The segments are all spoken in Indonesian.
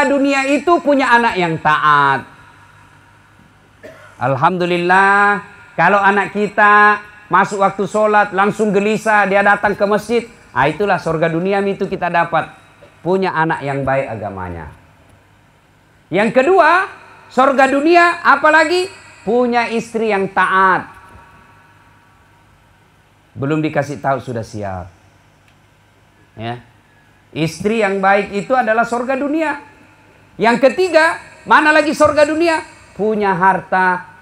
surga dunia itu punya anak yang taat. Alhamdulillah, kalau anak kita masuk waktu sholat langsung gelisah, dia datang ke masjid, itulah surga dunia itu kita dapat. Punya anak yang baik agamanya. Yang kedua, surga dunia apalagi? Punya istri yang taat. Belum dikasih tahu sudah siap. Ya. Istri yang baik itu adalah surga dunia. Yang ketiga, mana lagi surga dunia? Punya harta.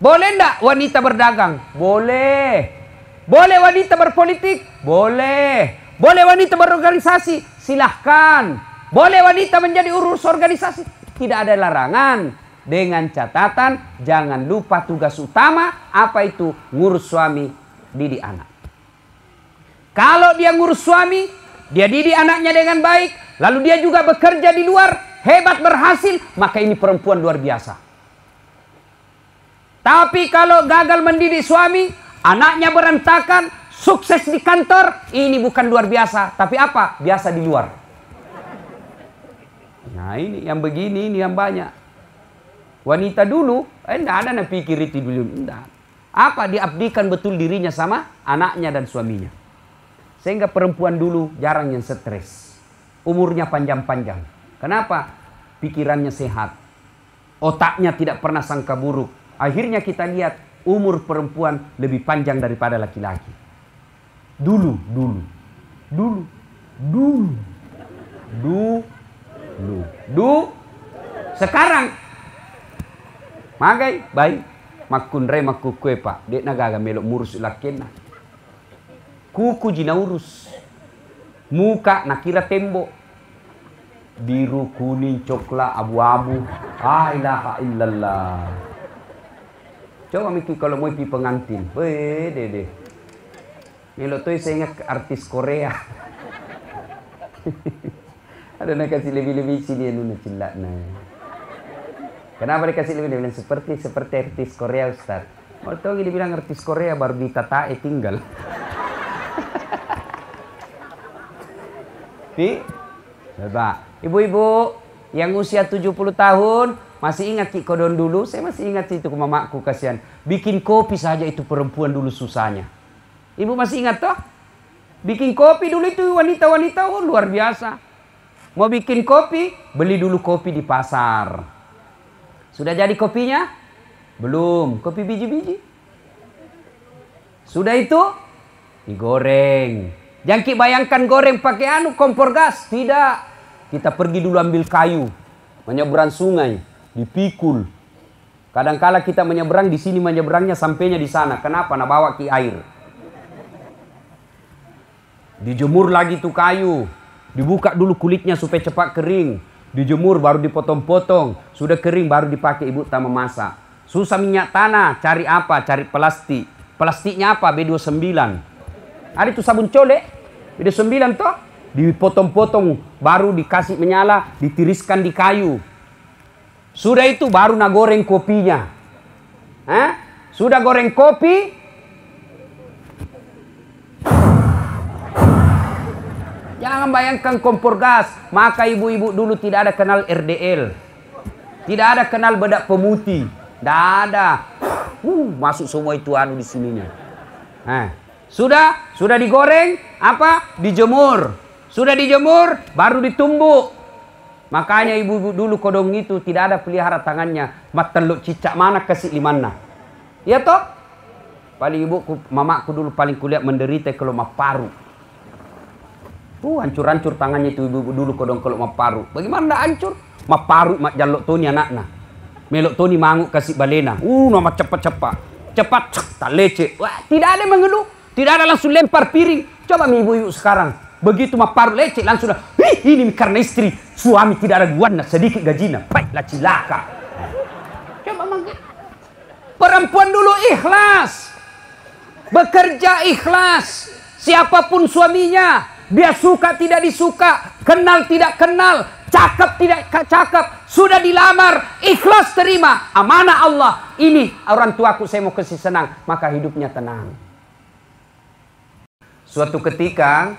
Boleh enggak wanita berdagang? Boleh. Boleh wanita berpolitik? Boleh. Boleh wanita berorganisasi? Silahkan. Boleh wanita menjadi urus organisasi? Tidak ada larangan. Dengan catatan, jangan lupa tugas utama, apa itu? Ngurus suami, didik anak. Kalau dia ngurus suami, dia didik anaknya dengan baik, lalu dia juga bekerja di luar, hebat berhasil, maka ini perempuan luar biasa. Tapi kalau gagal mendidik suami, anaknya berantakan, sukses di kantor, ini bukan luar biasa. Tapi apa? Biasa di luar. Nah ini yang begini, ini yang banyak. Wanita dulu, enggak ada yang pikir itu dulu. Enggak. Apa? Diabdikan betul dirinya sama anaknya dan suaminya. Sehingga perempuan dulu jarang yang stres. Umurnya panjang-panjang. Kenapa? Pikirannya sehat. Otaknya tidak pernah sangka buruk. Akhirnya kita lihat umur perempuan lebih panjang daripada laki-laki. Dulu. Sekarang. Magai, baik. Makunre makukue pak. Dek nagaga melok murus lakena. Kuku jina urus. Muka nakira tembok. Biru, kuning, coklat, abu-abu. Ilaha illallah. Coba mikir kalau mau pergi pengantin. Dede. Melok tuh saya ingat artis Korea. Ada nak kasih lebih-lebih sini nuna cilak nah. Kenapa dikasih lebih-lebih? Seperti artis Korea Ustaz. Mau tahu dia bilang artis Korea baru ditatae tinggal. Coba ibu-ibu yang usia 70 tahun masih ingat Ki Kodon dulu? Saya masih ingat itu ke mamaku, kasihan. Bikin kopi saja itu perempuan dulu susahnya. Ibu masih ingat toh? Bikin kopi dulu itu wanita-wanita luar biasa. Mau bikin kopi, beli dulu kopi di pasar. Sudah jadi kopinya? Belum. Kopi biji-biji. Sudah itu digoreng. Jangan Ki bayangkan goreng pakai kompor gas. Tidak. Kita pergi dulu ambil kayu. Menyeberang sungai. Dipikul. Kadangkala kita menyeberang di sini, menyeberangnya sampainya di sana. Kenapa? Nah bawa Ki air. Dijemur lagi tuh kayu. Dibuka dulu kulitnya supaya cepat kering. Dijemur baru dipotong-potong. Sudah kering baru dipakai ibu tak memasak. Susah minyak tanah. Cari apa? Cari plastik. Plastiknya apa? B29. Ada itu sabun colek. B29 toh. Dipotong-potong. Baru dikasih menyala. Ditiriskan di kayu. Sudah itu baru nak goreng kopinya. Sudah goreng kopi. Jangan bayangkan kompor gas. Maka ibu-ibu dulu tidak ada kenal RDL. Tidak ada kenal bedak pemutih. Tidak ada. Masuk semua itu di sininya. Sudah digoreng. Apa? Dijemur. Sudah dijemur. Baru ditumbuk. Makanya ibu-ibu dulu kodong itu tidak ada pelihara tangannya. Mateluk cicak mana kasih limana. Ya toh? Paling ibuku, mamaku dulu paling kulihat menderita kalau maparu. Hancur-hancur tangannya itu ibu dulu kodong kalau maparu. Bagaimana enggak hancur? Maparu mak jalok toni anakna. Melok toni manguk kasih balena. Nama cepat-cepat. Cepat tak leceh. Wah, tidak ada mengeluh. Tidak ada langsung lempar piring. Coba ibu-ibu sekarang. Begitu mah paru lecet langsung ini karena istri suami tidak ada guana sedikit gajinya. Baiklah cilaka. Coba mangga. Perempuan dulu ikhlas. Bekerja ikhlas. Siapapun suaminya, dia suka tidak disuka, kenal tidak kenal, cakep tidak cakep, sudah dilamar, ikhlas terima. Amanah Allah. Ini orang tuaku saya mau kasih senang, maka hidupnya tenang. Suatu ketika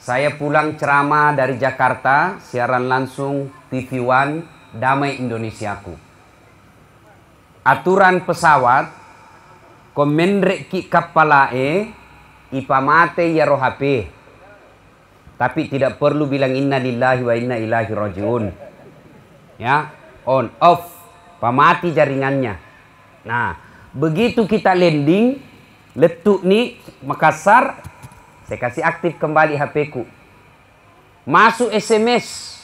saya pulang ceramah dari Jakarta, siaran langsung TV One Damai Indonesiaku. Aturan pesawat, komendrek ki kapalae, ipamate ya rohape. Tapi tidak perlu bilang inna lillahi wa inna ilaihi rajiun. Ya, on off, pamati jaringannya. Nah, begitu kita landing, letuk nih Makassar, saya kasih aktif kembali HP ku. Masuk SMS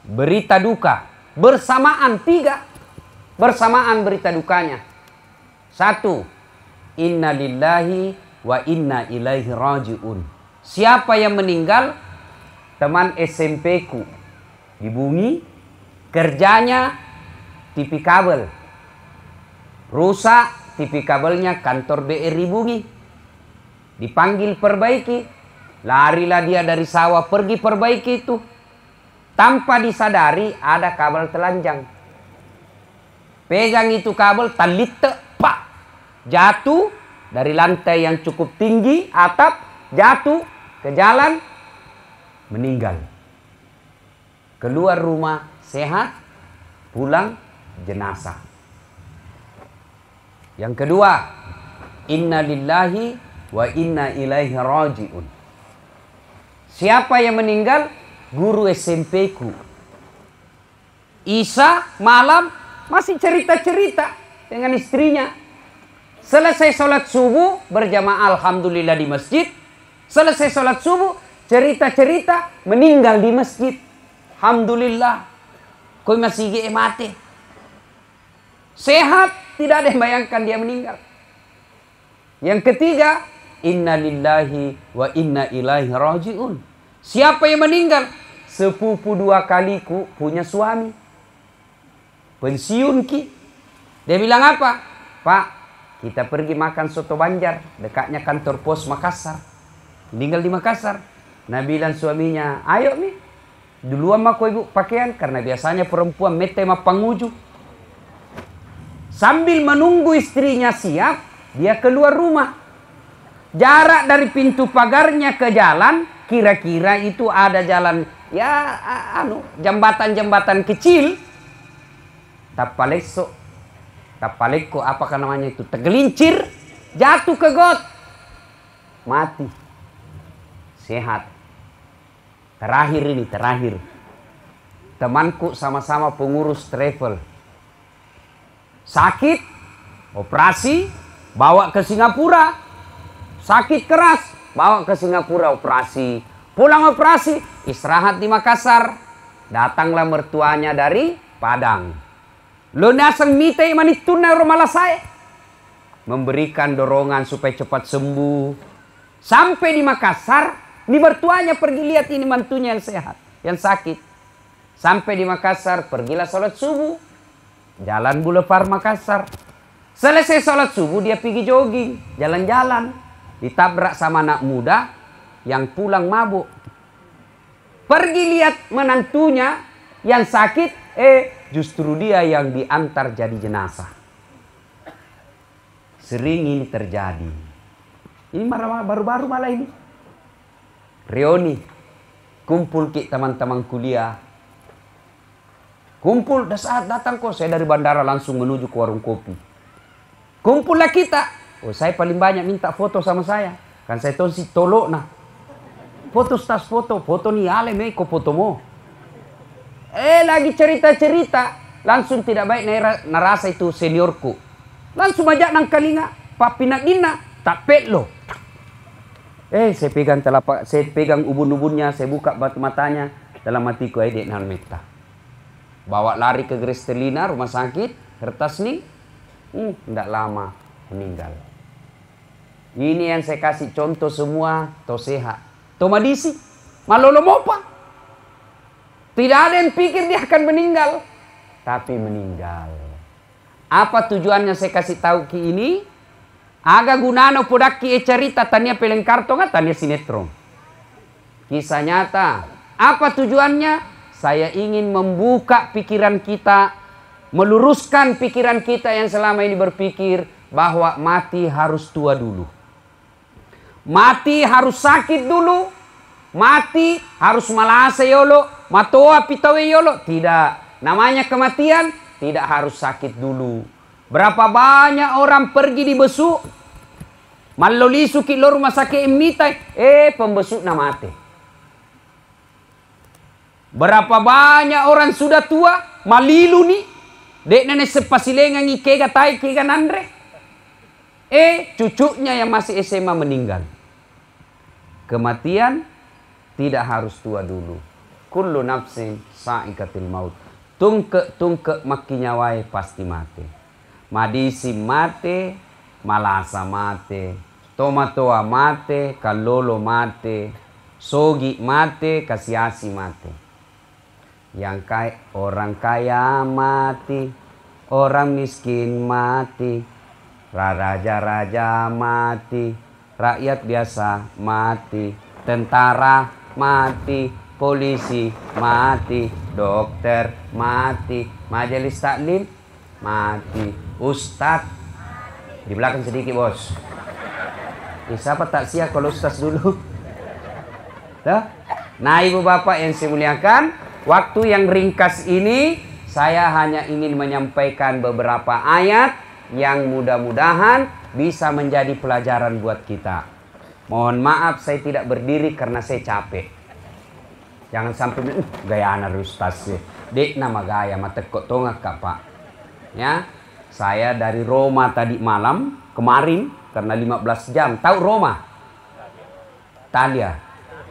berita duka bersamaan 3 bersamaan berita dukanya. 1, inna lillahi wa inna ilaihi rajiun. Siapa yang meninggal? Teman SMP ku di Bumi, kerjanya TV kabel. Rusak TV kabelnya kantor BRI Bumi. Dipanggil perbaiki, larilah dia dari sawah pergi perbaiki itu. Tanpa disadari ada kabel telanjang. Pegang itu kabel, talit pak, jatuh dari lantai yang cukup tinggi, atap, jatuh ke jalan, meninggal. Keluar rumah sehat, pulang jenazah. Yang kedua, inna lillahi wa inna ilaihi rajiun. Siapa yang meninggal? Guru SMP ku. Isa malam masih cerita-cerita dengan istrinya. Selesai sholat subuh berjamaah alhamdulillah di masjid. Selesai sholat subuh cerita-cerita meninggal di masjid. Alhamdulillah. Kau masih mati. Sehat, tidak ada yang bayangkan dia meninggal. Yang ketiga, inna lillahi wa inna ilaihi rajiun. Siapa yang meninggal? Sepupu 2 kaliku punya suami. Pensiun ki. Dia bilang apa? Pak, kita pergi makan soto Banjar. Dekatnya kantor pos Makassar. Tinggal di Makassar. Nah bilang suaminya, ayo nih. Duluan mah kau ibu pakaian. Karena biasanya perempuan mete mah panguju. Sambil menunggu istrinya siap, dia keluar rumah. Jarak dari pintu pagarnya ke jalan, kira-kira itu ada jalan, ya jembatan-jembatan kecil. Tapaleko apakah namanya itu, tergelincir, jatuh ke got, mati. Sehat. Terakhir. Temanku sama-sama pengurus travel. Sakit, operasi, bawa ke Singapura. Sakit keras, bawa ke Singapura operasi. Pulang operasi, istirahat di Makassar. Datanglah mertuanya dari Padang. Lo nasang mitay manituna rumah saya. Memberikan dorongan supaya cepat sembuh. Sampai di Makassar, di mertuanya pergi lihat ini mantunya yang sehat, yang sakit. Sampai di Makassar, pergilah sholat subuh. Jalan Boulevard Makassar. Selesai sholat subuh, dia pergi jogging, jalan-jalan. Ditabrak sama anak muda yang pulang mabuk. Pergi lihat menantunya yang sakit, justru dia yang diantar jadi jenazah. Sering ini terjadi. Ini baru-baru malah ini. Reuni, kumpul ki teman-teman kuliah. Kumpul, saat datang kok saya dari bandara langsung menuju ke warung kopi. Kumpullah kita. Oh, saya paling banyak minta foto sama saya. Kan saya tahu si tolok nah. Foto tas foto nih ale meko foto mo. Lagi cerita-cerita, langsung tidak baik narasa itu seniorku. Langsung ajak nang kalinga, papinak dina, tak lo. Saya pegang telapak, saya pegang ubun-ubunnya, saya buka batu matanya, dalam hatiku dek nan meta. Bawa lari ke Grestelina rumah sakit, kertas nih, tidak lama meninggal. Ini yang saya kasih contoh semua, toh sehat. Tomadisi, malolo mopa. Tidak ada yang pikir dia akan meninggal, tapi meninggal. Apa tujuannya saya kasih tahu ki ini? Aga gunano podaki cerita tania pelengkarto nggak tania sinetron. Kisah nyata. Apa tujuannya? Saya ingin membuka pikiran kita, meluruskan pikiran kita yang selama ini berpikir bahwa mati harus tua dulu. Mati harus sakit dulu. Mati harus malasa yolo, matoa pitawe yolo. Tidak. Namanya kematian tidak harus sakit dulu. Berapa banyak orang pergi di besuk, malolisu ki lo rumah sakit mitai, pembesuk na mati. Berapa banyak orang sudah tua, malilu nih, dek nenek sepasilengan ikega tai kega nandre. Cucunya yang masih SMA meninggal. Kematian tidak harus tua dulu. Kullu nafsin sa'ikatil maut. Tungke makinyawai pasti mati. Madisi mati, malasa mati, tomatoa mati, kalolo mati, sogi mati, kasiasi mati. Orang kaya mati, orang miskin mati, raja-raja mati, rakyat biasa mati, tentara mati, polisi mati, dokter mati, majelis taklim mati, ustadz di belakang sedikit bos. Siapa tak siap kalau ustadz dulu? Nah ibu bapak yang saya muliakan, waktu yang ringkas ini saya hanya ingin menyampaikan beberapa ayat yang mudah-mudahan bisa menjadi pelajaran buat kita. Mohon maaf saya tidak berdiri karena saya capek. Jangan sampai gaya anak ustaz sih. Dek nama gaya mata kok tongak kak pak. Ya, saya dari Roma tadi malam kemarin karena 15 jam. Tahu Roma? Italia.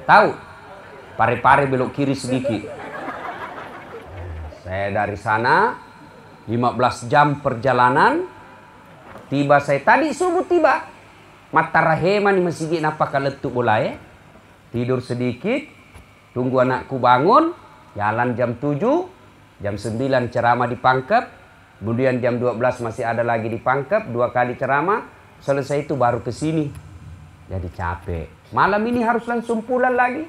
Tahu? Pare-pare belok kiri sedikit. Saya dari sana 15 jam perjalanan. Tiba saya tadi subuh tiba. Mata rahema nih masih napa kaletuk bola ya. Tidur sedikit, tunggu anakku bangun, jalan jam 7, jam 9 ceramah di Pangkep, kemudian jam 12 masih ada lagi di Pangkep, 2 kali ceramah, selesai itu baru ke sini. Jadi capek. Malam ini harus langsung pulang lagi,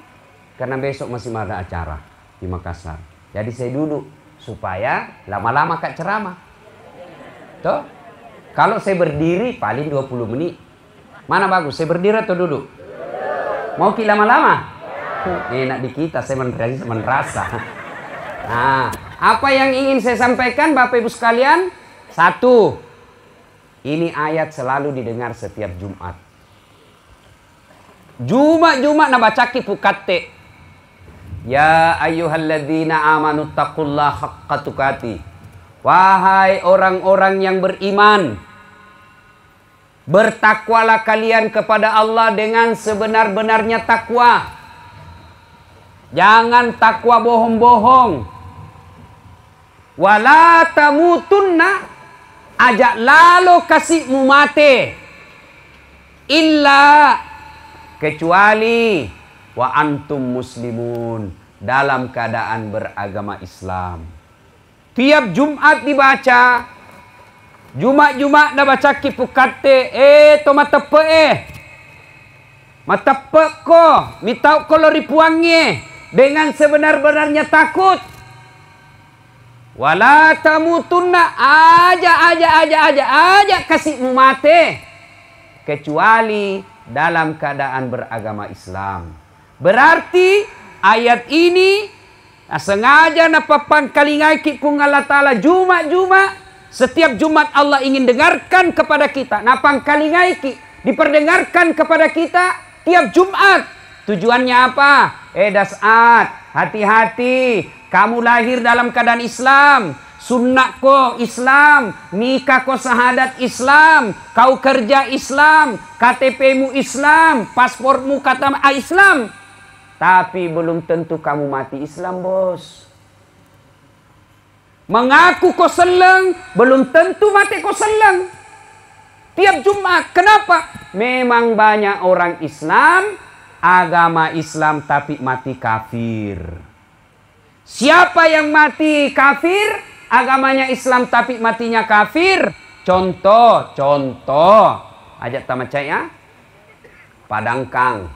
karena besok masih ada acara di Makassar. Jadi saya duduk supaya lama-lama kak ceramah. Tuh, kalau saya berdiri paling 20 menit. Mana bagus? Saya berdiri atau duduk? Mau ki lama-lama? Enak di kita, saya merasa. Nah, apa yang ingin saya sampaikan Bapak Ibu sekalian? 1. Ini ayat selalu didengar setiap Jumat. Jumat na bacaki pukatte. Ya ayyuhalladzina amanu taqullaha haqqa tuqatih. Wahai orang-orang yang beriman, bertakwalah kalian kepada Allah dengan sebenar-benarnya takwa. Jangan takwa bohong-bohong. Wala tamutunna, ajak lalu kasihmu mati. Illa, kecuali wa antum muslimun, dalam keadaan beragama Islam. Tiap Jumat dibaca. Jumat na baca kipukate to matepe matepe ko mitau ko loripuange dengan sebenar-benarnya takut. Wala tamutunna, aja kasihmu mati kecuali dalam keadaan beragama Islam. Berarti ayat ini sengaja napapan kalingai ki kung Allah Ta'ala Jumat. Setiap Jumat Allah ingin dengarkan kepada kita. Napang kalingaiki diperdengarkan kepada kita tiap Jumat. Tujuannya apa? Dasat, hati-hati. Kamu lahir dalam keadaan Islam. Sunnah ko Islam. Nikah ko syahadat Islam. Kau kerja Islam. KTP-mu Islam. Paspormu kata Islam. Tapi belum tentu kamu mati Islam, bos. Mengaku kau seleng, belum tentu mati kau seleng. Tiap Jumat. Kenapa? Memang banyak orang Islam agama Islam tapi mati kafir. Siapa yang mati kafir, agamanya Islam tapi matinya kafir? Contoh. Ajak tamacai ya. Padangkang.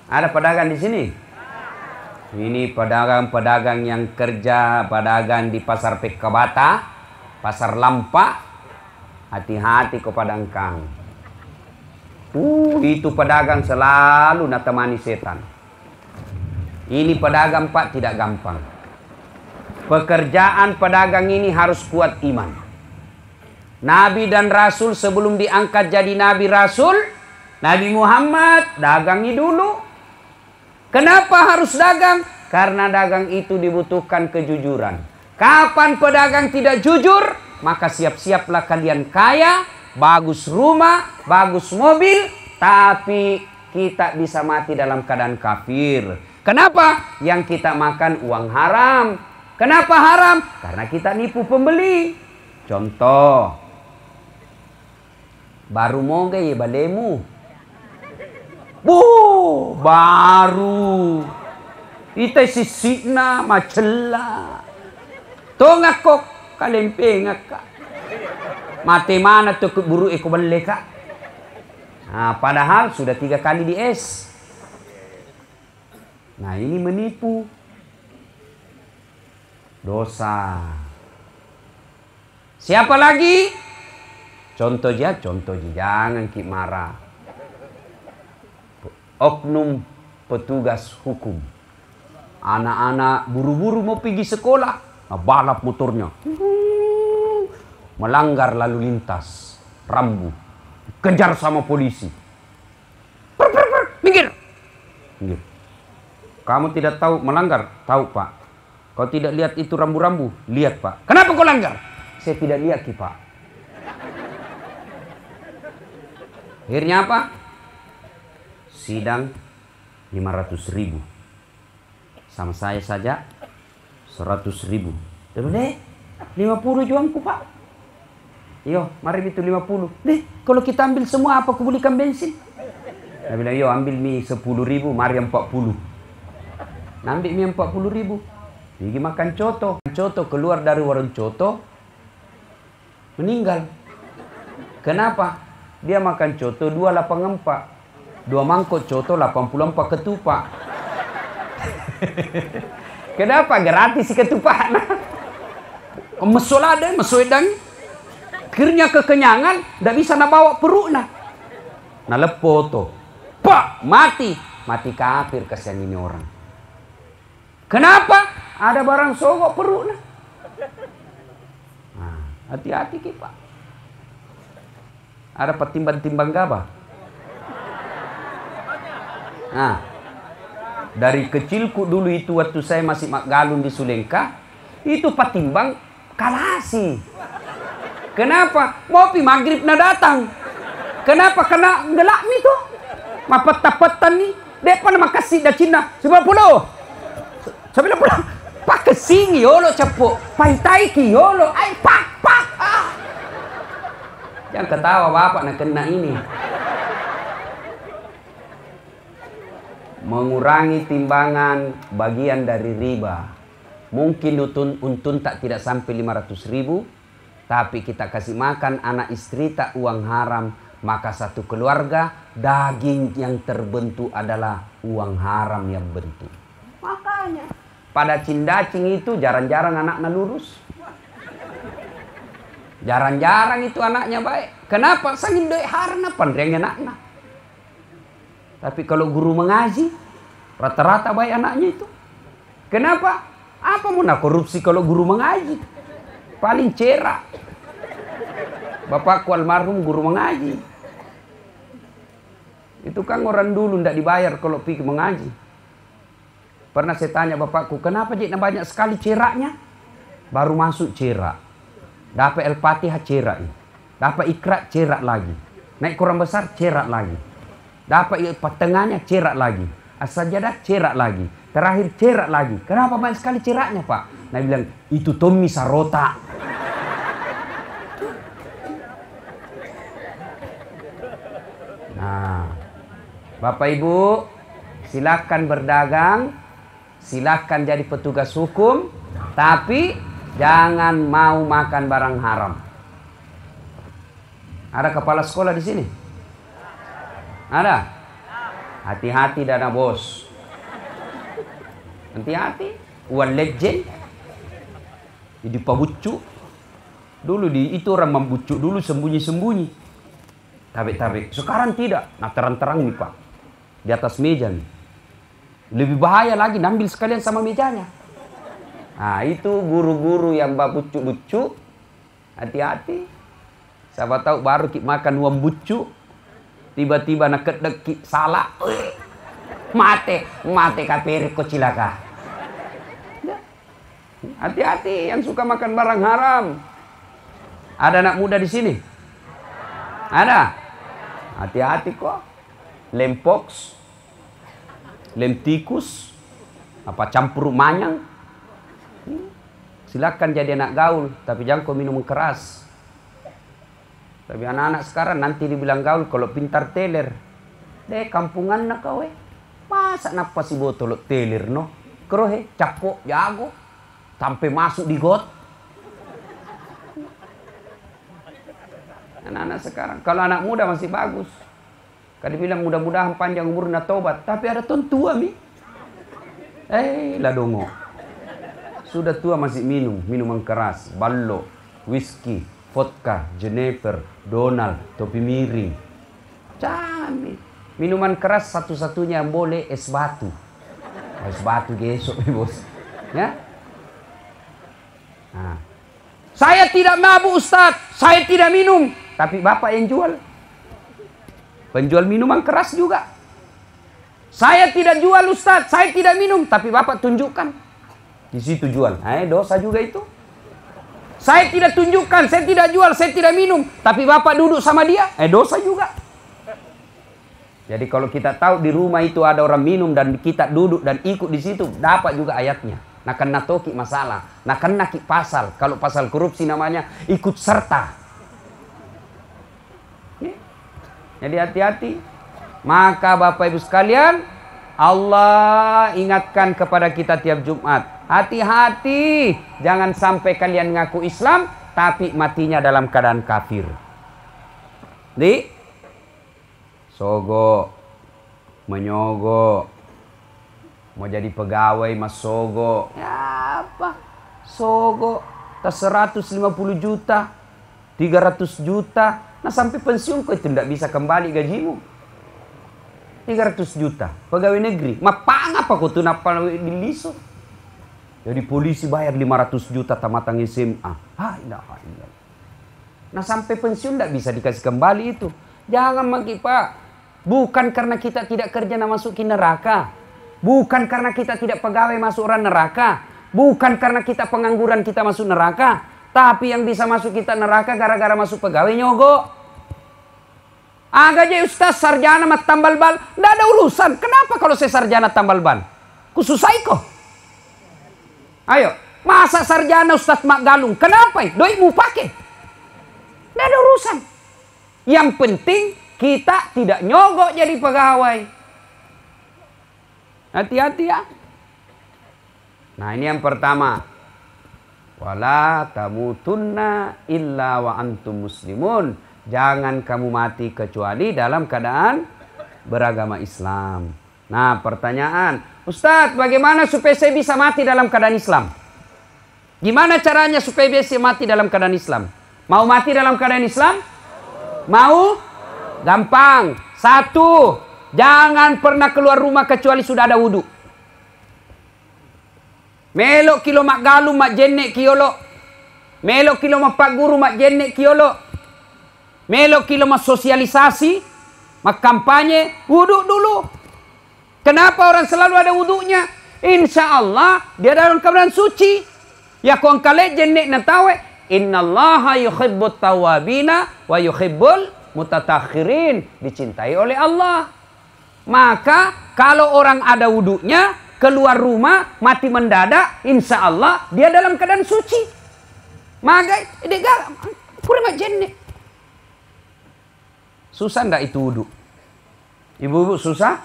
Ada pedagang di sini? Ini pedagang yang kerja, pedagang di pasar Pekabata, pasar Lampa. Hati-hati kau Padangkang. Itu pedagang selalu natemani setan. Ini pedagang Pak tidak gampang. Pekerjaan pedagang ini harus kuat iman. Nabi dan Rasul sebelum diangkat jadi Nabi Rasul, Nabi Muhammad dagangi dulu. Kenapa harus dagang? Karena dagang itu dibutuhkan kejujuran. Kapan pedagang tidak jujur, maka siap-siaplah kalian kaya, bagus rumah, bagus mobil, tapi kita bisa mati dalam keadaan kafir. Kenapa? Yang kita makan uang haram. Kenapa haram? Karena kita nipu pembeli. Contoh, baru moge ya balemu. Baru ita sisina macela tongakok kalempeng ka mate mana tuh buru eko balik ka. Nah, padahal sudah 3 kali di es. Nah, ini menipu, dosa. Siapa lagi? Contoh jangan ki marah. Oknum petugas hukum. Anak-anak buru-buru mau pergi sekolah, balap motornya. Melanggar lalu lintas, rambu. Kejar sama polisi. Minggir. Kamu tidak tahu melanggar? Tahu, Pak. Kau tidak lihat itu rambu-rambu? Lihat, Pak. Kenapa kau langgar? Saya tidak lihat, Pak. Akhirnya apa? Sidang 500.000. Sama saya saja 100.000. Terus deh 50 juangku Pak. Yo, mari itu 50. Deh, kalau kita ambil semua apa aku belikan bensin? Saya bilang, yo ambil mie 10.000, mari 40. Ambil mie 40.000. Pergi makan coto. Coto keluar dari warung coto, meninggal. Kenapa? Dia makan coto 284. 2 mangkok coto 84 ketupat. Kenapa? Gratis si ketupat. Mesolade, mesoedang. Akhirnya kekenyangan, tidak bisa nak bawa perut nah. Nah lepo to. Pak, mati. Mati kafir kasihan ini orang. Kenapa? Ada barang sogok perut nah. Nah, hati-hati Pak. Ada petimbang-timbang gabah. Nah, dari kecilku dulu itu waktu saya masih galun di Sulengka, itu patimbang kalasi. Kenapa? Mau pi maghrib na datang. Kenapa? Karena gelak nih tuh. Mapet-tapetan nih. Depan makasih dah Cina 90. 90. Pak kesini yolo cepuk. Paitai ki yolo. Ay pak. Jangan ketawa bapak nak kena ini. Mengurangi timbangan bagian dari riba. Mungkin untun tak tidak sampai 500.000, tapi kita kasih makan anak istri tak uang haram, maka satu keluarga daging yang terbentuk adalah uang haram yang bentuk. Makanya pada cindacing itu jarang-jarang anaknya lurus. Jarang-jarang itu anaknya baik. Kenapa? Sangin doi haram apa anaknya. Tapi kalau guru mengaji, rata-rata baik anaknya itu. Kenapa? Apa mau nak korupsi kalau guru mengaji? Paling cerak. Bapakku almarhum guru mengaji. Itu kan orang dulu tidak dibayar kalau pergi mengaji. Pernah saya tanya bapakku, kenapa Jik banyak sekali ceraknya? Baru masuk cerak. Dapat Al-Fatihah cerak. Dapat Iqra cerak lagi. Naik Quran besar cerak lagi. Dapat tengahnya cerak lagi. As-Sajadah cerak lagi. Terakhir cerak lagi. Kenapa banyak sekali ceraknya Pak? Nah bilang, itu Tommy Sarota. Nah, Bapak Ibu, silakan berdagang, silakan jadi petugas hukum, tapi jangan mau makan barang haram. Ada kepala sekolah di sini? Ada? Hati-hati dana bos. Hati-hati. Uang legend. Jadi pabucuk. Dulu itu orang membucuk dulu sembunyi-sembunyi. Tabik-tabik. Sekarang tidak. Nah terang-terang nih Pak. Di atas meja nih. Lebih bahaya lagi, ambil sekalian sama mejanya. Nah itu guru-guru yang bucuk-bucuk. Hati-hati. Siapa tahu baru makan uang bucuk. Tiba-tiba nak kedek salah. Mate kapir kok cilaka. Hati-hati yang suka makan barang haram. Ada anak muda di sini? Ada? Hati-hati kok. Lem pox, lem tikus, apa campur manyang. Silakan jadi anak gaul, tapi jangan kau minum keras. Tapi anak-anak sekarang nanti dibilang gaul kalau pintar teler. Deh kampungan nak kau masa napa si botol teler no? Kerohe capok jago sampai masuk di got. Anak-anak sekarang, kalau anak muda masih bagus. Kan dibilang mudah-mudahan panjang umur na tobat, tapi ada tuan tua mi. Lah dongo. Sudah tua masih minum minuman keras, ballo, whisky, vodka, Jenever, Donald, topi miring. Jangan mi. Minuman keras satu-satunya yang boleh es batu. Es batu besok bos. Ya? Nah. Saya tidak mabuk Ustaz, saya tidak minum, tapi bapak yang jual. Penjual minuman keras juga. Saya tidak jual Ustaz, saya tidak minum, tapi bapak tunjukkan. Di situ jual. Dosa juga itu. Saya tidak tunjukkan, saya tidak jual, saya tidak minum, tapi bapak duduk sama dia, dosa juga. Jadi kalau kita tahu di rumah itu ada orang minum dan kita duduk dan ikut di situ, dapat juga ayatnya. Nah kena toki masalah, nah kena pasal. Kalau pasal korupsi namanya ikut serta. Jadi hati-hati. Maka Bapak Ibu sekalian, Allah ingatkan kepada kita tiap Jumat. Hati-hati, jangan sampai kalian ngaku Islam tapi matinya dalam keadaan kafir. Sogo, menyogo, mau jadi pegawai mas sogo. Ya apa? Sogo, tas 150 juta, 300 juta. Nah sampai pensiun kok itu tidak bisa kembali gajimu. 300 juta pegawai negeri. Mapang apa kau tuh napa diliso? Jadi polisi bayar 500 juta tamatang SMA. Nah sampai pensiun tidak bisa dikasih kembali itu. Jangan maki Pak. Bukan karena kita tidak kerja nak masukin neraka. Bukan karena kita tidak pegawai masuk orang neraka. Bukan karena kita pengangguran kita masuk neraka. Tapi yang bisa masuk kita neraka gara-gara masuk pegawai nyogok. Agak aja Ustaz sarjana mat tambal ban. Tidak ada urusan. Kenapa kalau saya sarjana tambal ban? Kususai kok. Ayo. Masa sarjana Ustaz mak galung? Kenapa? Doi mau pakai. Tidak ada urusan. Yang penting kita tidak nyogok jadi pegawai. Hati-hati ya. Nah ini yang pertama. Wala tamutunna illa wa antum muslimun. Jangan kamu mati kecuali dalam keadaan beragama Islam. Nah pertanyaan, Ustadz bagaimana supaya saya bisa mati dalam keadaan Islam? Gimana caranya supaya bisa mati dalam keadaan Islam? Mau mati dalam keadaan Islam? Mau? Gampang. 1, jangan pernah keluar rumah kecuali sudah ada wudhu. Melok kilo mak galu mak jenek kiolo. Melok kilo mak pak guru mak jenek kiolo. Melok kilo mak sosialisasi, mak kampanye, wudhu dulu. Kenapa orang selalu ada wudhunya? Insya Allah dia dalam keadaan suci. Ya kong kale jenek natawe. Innallaha yuhibbut tawabina wa yuhibbul mutatakhirin. Dicintai oleh Allah. Maka kalau orang ada wudhunya, keluar rumah, mati mendadak, insya Allah dia dalam keadaan suci. Maka dia kurang jenek. Susah ndak itu wudhu? Ibu-ibu susah?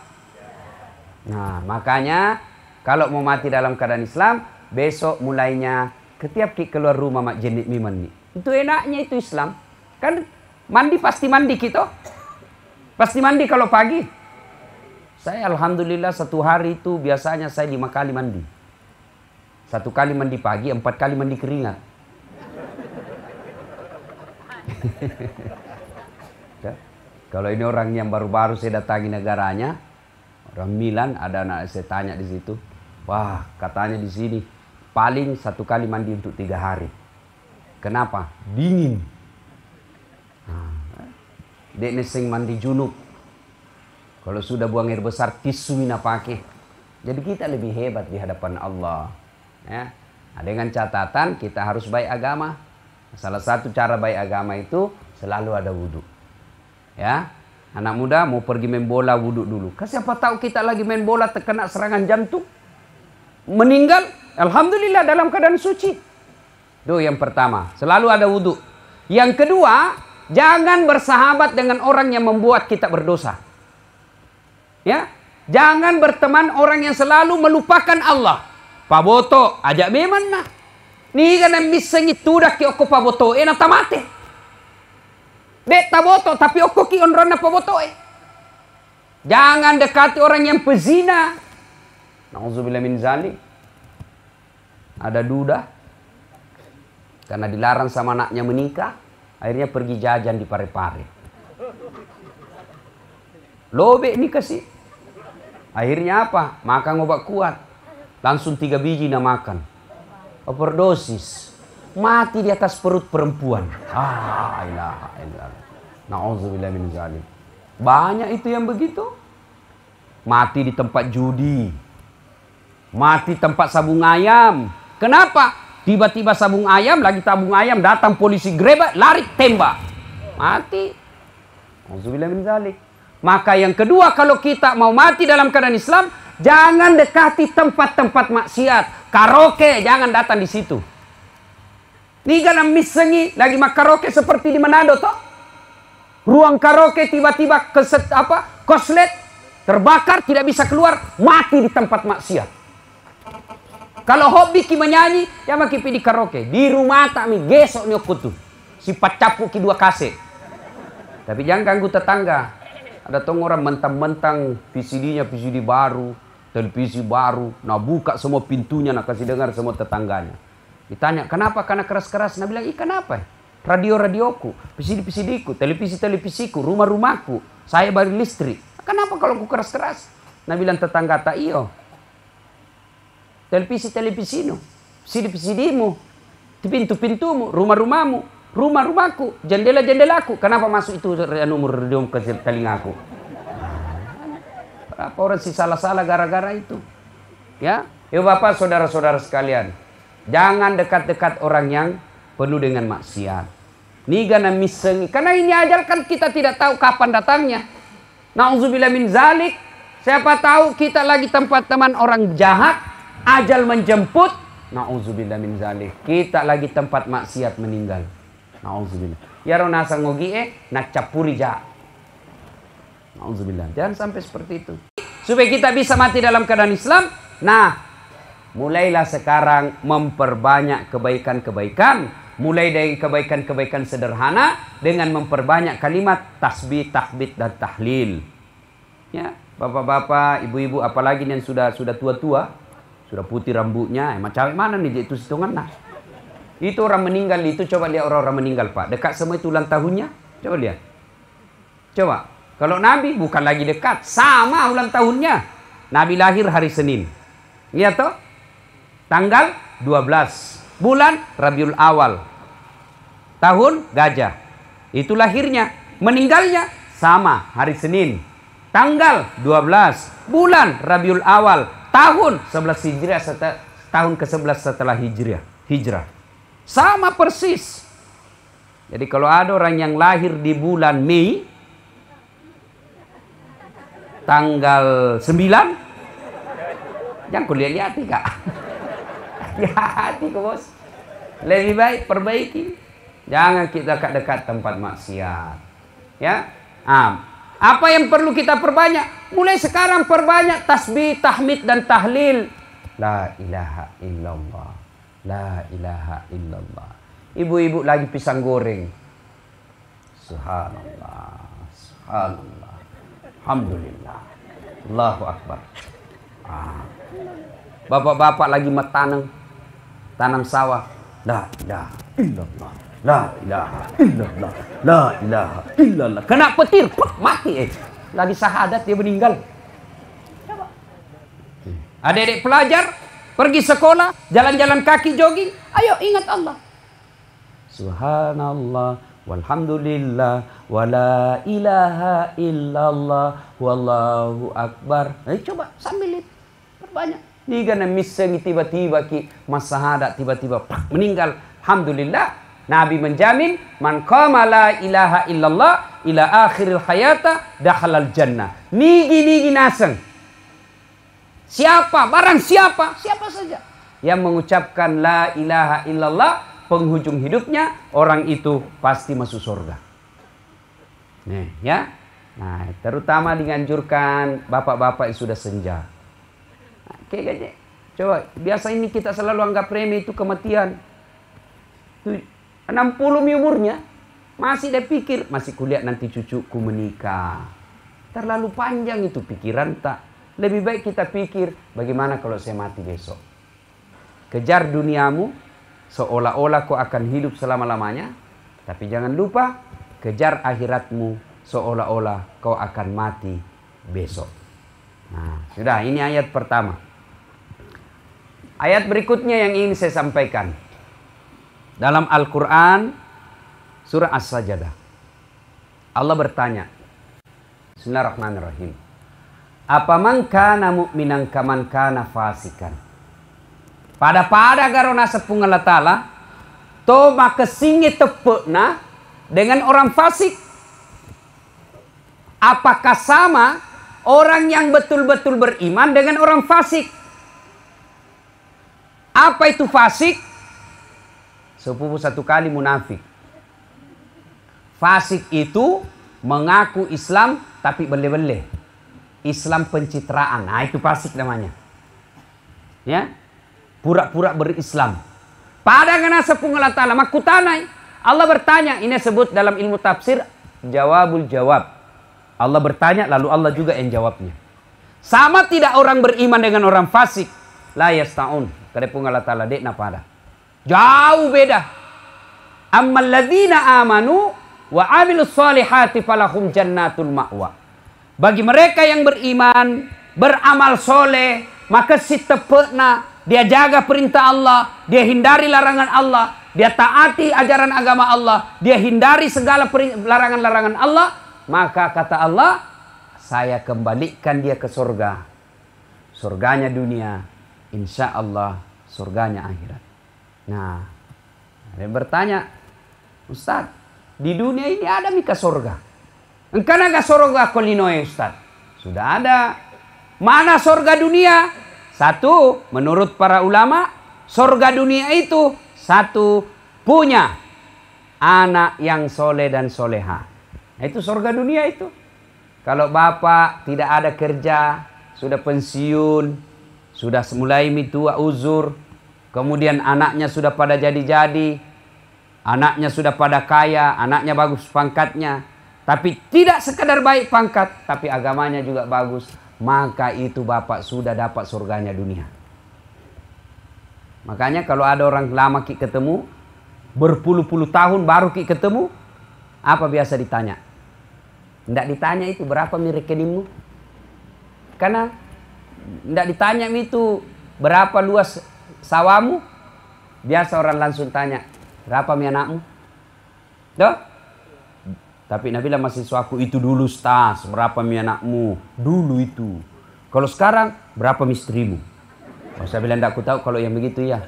Nah, makanya kalau mau mati dalam keadaan Islam, besok mulainya ketiap keluar rumah mak jenit mandi. Itu enaknya itu Islam. Kan mandi pasti mandi kita. Pasti mandi kalau pagi. Saya alhamdulillah satu hari itu biasanya saya 5 kali mandi. 1 kali mandi pagi, 4 kali mandi keringat. Kalau ini orang yang baru-baru saya datangi negaranya, orang Milan, ada anak saya tanya di situ. Wah, katanya di sini paling 1 kali mandi untuk 3 hari. Kenapa? Dingin. Dek neseng mandi junub. Kalau sudah buang air besar, tisu mina pakai. Jadi kita lebih hebat di hadapan Allah. Ya. Dengan catatan kita harus baik agama. Salah satu cara baik agama itu selalu ada wudhu. Ya, anak muda mau pergi main bola wudhu dulu. Siapa tahu kita lagi main bola terkena serangan jantung, meninggal. Alhamdulillah dalam keadaan suci. Itu yang pertama, selalu ada wudhu. Yang kedua, jangan bersahabat dengan orang yang membuat kita berdosa. Ya, jangan berteman orang yang selalu melupakan Allah. Paboto, ajak memang nah. Ni kan miseng itu dah ki oko paboto, enak tamate. Dek taboto tapi oko ki onrona paboto. Jangan dekati orang yang pezina. Nauzubillah min zalik. Ada duda karena dilarang sama anaknya menikah, akhirnya pergi jajan di Pare-Pare. Lobe ini kasih. Akhirnya apa? Makan obat kuat. Langsung 3 biji nak makan. Overdosis. Mati di atas perut perempuan. Ilaha illallah. Na'udzubillah min zalim. Banyak itu yang begitu. Mati di tempat judi. Mati tempat sabung ayam. Kenapa? Tiba-tiba sabung ayam, lagi tabung ayam, datang polisi grebek, lari tembak. Mati. Na'udzubillah min zalik. Maka yang kedua, kalau kita mau mati dalam keadaan Islam, jangan dekati tempat-tempat maksiat. Karaoke, jangan datang di situ. Ini kan misengi lagi mak karaoke seperti di Manado toh. Ruang karaoke tiba-tiba koslet terbakar, tidak bisa keluar, mati di tempat maksiat. Kalau hobi ki menyanyi, ya maki pi di karaoke. Di rumah tak mi gesok ni okutu. Si pacapu ki 2 kaset. Tapi jangan ganggu tetangga. Ada tong orang mentang-mentang VCD-nya VCD baru, televisi baru, nah buka semua pintunya, nak kasih dengar semua tetangganya. Ditanya, kenapa? Karena keras-keras. Nah bilang, kenapa? Radio-radioku, VCD-VCD-ku, televisi-televisiku, rumah-rumahku, saya bari listrik. Kenapa kalau aku keras-keras? Nah bilang tetangga, tak iyo. Televisi-televisimu, VCD-VCD-mu, pintu-pintumu, rumah-rumahmu, rumah-rumahku, jendela-jendelaku. Kenapa masuk itu nomor radio ke telingaku? Berapa orang sih salah-salah gara-gara itu? Ya, Bapak, saudara-saudara sekalian, jangan dekat-dekat orang yang penuh dengan maksiat. Nigana misengi, karena ini ajal kan kita tidak tahu kapan datangnya. Nauzubillah min zalik. Siapa tahu kita lagi tempat teman orang jahat, ajal menjemput. Nauzubillah min zalik. Kita lagi tempat maksiat meninggal. Nauzubillah. Ya ronasa ngogi nak capuri ja. Nauzubillah. Jangan sampai seperti itu. Supaya kita bisa mati dalam keadaan Islam. Nah, mulailah sekarang memperbanyak kebaikan-kebaikan. Mulai dari kebaikan-kebaikan sederhana dengan memperbanyak kalimat tasbih, tahmid dan tahlil. Ya, bapak-bapak, ibu-ibu, apalagi yang sudah tua-tua, sudah putih rambutnya, cewek mana nih itu hitungan nah. Itu orang meninggal itu, coba lihat orang-orang meninggal Pak. Dekat semua itu ulang tahunnya. Coba lihat. Coba. Kalau Nabi bukan lagi dekat. Sama ulang tahunnya. Nabi lahir hari Senin. Lihat toh. Tanggal 12. Bulan Rabiul Awal. Tahun Gajah. Itu lahirnya. Meninggalnya sama hari Senin. Tanggal 12. Bulan Rabiul Awal. Tahun 11 Hijriah. Tahun ke-11 setelah Hijrah. Sama persis. Jadi kalau ada orang yang lahir di bulan Mei tanggal 9, jangan kau lihat-lihat Kak. Hati-hati kok bos. Lebih baik perbaiki. Jangan kita dekat-dekat tempat maksiat. Ya. Apa yang perlu kita perbanyak? Mulai sekarang perbanyak tasbih, tahmid, dan tahlil. La ilaha illallah. La ilaha illallah. Ibu-ibu lagi pisang goreng. Subhanallah. Subhanallah. Alhamdulillah. Allahu Akbar. Bapak-bapak lagi tanam sawah. La ilaha illallah. La ilaha illallah. La ilaha illallah. Kena petir, mati. Lagi syahadat dia meninggal. Coba. Adik-adik pelajar pergi sekolah, jalan-jalan kaki, jogging. Ayo ingat Allah. Subhanallah, walhamdulillah, wala ilaha illallah, wallahu akbar. Coba sambil itu perbanyak. Ini kan miseng tiba-tiba ki masahadat tiba-tiba meninggal. Alhamdulillah. Nabi menjamin man qama la ilaha illallah ila akhiril hayata dakhalal jannah. Nigi naseng. Siapa? Barang siapa? Siapa saja yang mengucapkan la ilaha illallah penghujung hidupnya, orang itu pasti masuk surga. Nih, ya. Nah, terutama dianjurkan bapak-bapak yang sudah senja. Oke, coba biasa ini kita selalu anggap remeh itu kematian. 60 umurnya masih dia pikir masih kuliah nanti cucuku menikah. Terlalu panjang itu pikiran tak. Lebih baik kita pikir bagaimana kalau saya mati besok. Kejar duniamu seolah-olah kau akan hidup selama-lamanya, tapi jangan lupa kejar akhiratmu seolah-olah kau akan mati besok. Nah, sudah, ini ayat pertama. Ayat berikutnya yang ingin saya sampaikan. Dalam Al-Quran, surah As-Sajdah. Allah bertanya. Bismillahirrahmanirrahim. Apa man kana mu'minan kaman kana fasikan. Pada garona sepung Allah Ta'ala. To maka singi tepukna dengan orang fasik. Apakah sama orang yang betul-betul beriman dengan orang fasik? Apa itu fasik? Sepupu satu kali munafik. Fasik itu mengaku Islam tapi bele-bele. Islam pencitraan. Nah, itu fasik namanya. Ya. Pura-pura berislam. Pada ngana sepung Allah Ta'ala makutanai. Allah bertanya, ini sebut dalam ilmu tafsir jawabul jawab. Allah bertanya lalu Allah juga yang jawabnya. Sama tidak orang beriman dengan orang fasik? La yasta'un. Kadepung Allah Ta'ala dekna pada. Jauh beda. Ammal ladzina amanu wa amilus solihati falahum jannatul ma'wa. Bagi mereka yang beriman, beramal soleh, maka si tepekna, dia jaga perintah Allah, dia hindari larangan Allah, dia taati ajaran agama Allah, dia hindari segala larangan-larangan Allah, maka kata Allah, saya kembalikan dia ke surga. Surganya dunia, insya Allah surganya akhirat. Nah, ada yang bertanya, Ustaz, di dunia ini ada mika surga? Engkau naga surga kolinoe Ustaz? Sudah ada. Mana surga dunia? Satu, menurut para ulama, surga dunia itu satu, punya anak yang soleh dan soleha. Nah, itu surga dunia itu. Kalau bapak tidak ada kerja, sudah pensiun, sudah mulai mitua uzur, kemudian anaknya sudah pada jadi-jadi, anaknya sudah pada kaya, anaknya bagus pangkatnya, tapi tidak sekedar baik pangkat, tapi agamanya juga bagus, maka itu bapak sudah dapat surganya dunia. Makanya kalau ada orang lama ki ketemu, berpuluh-puluh tahun baru ki ketemu, apa biasa ditanya? Tidak ditanya itu berapa rekeningmu? Karena tidak ditanya itu berapa luas sawamu. Biasa orang langsung tanya, berapa anakmu? Doh? Tapi Nabi bilang mahasiswaku itu dulu Ustaz, berapa anakmu? Dulu itu. Kalau sekarang berapa istrimu? Oh, saya bilang tidak aku tahu kalau yang begitu ya.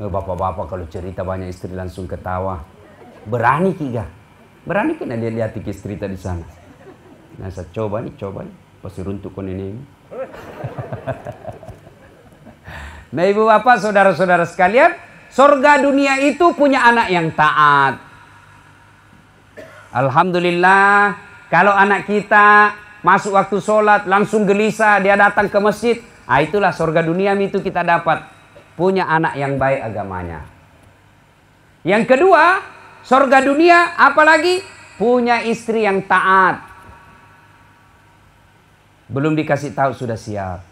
Bapak-bapak kalau cerita banyak istri langsung ketawa. Berani kiga. Berani kena lihat istri di sana. Nah, saya coba nih. Pasti runtuh kon ini. Nah, ibu bapak, saudara-saudara sekalian, surga dunia itu punya anak yang taat. Alhamdulillah, Kalau anak kita masuk waktu sholat, langsung gelisah, dia datang ke masjid. Itulah surga dunia itu kita dapat. Punya anak yang baik agamanya. Yang kedua, surga dunia apalagi? Punya istri yang taat. Belum dikasih tahu sudah siap.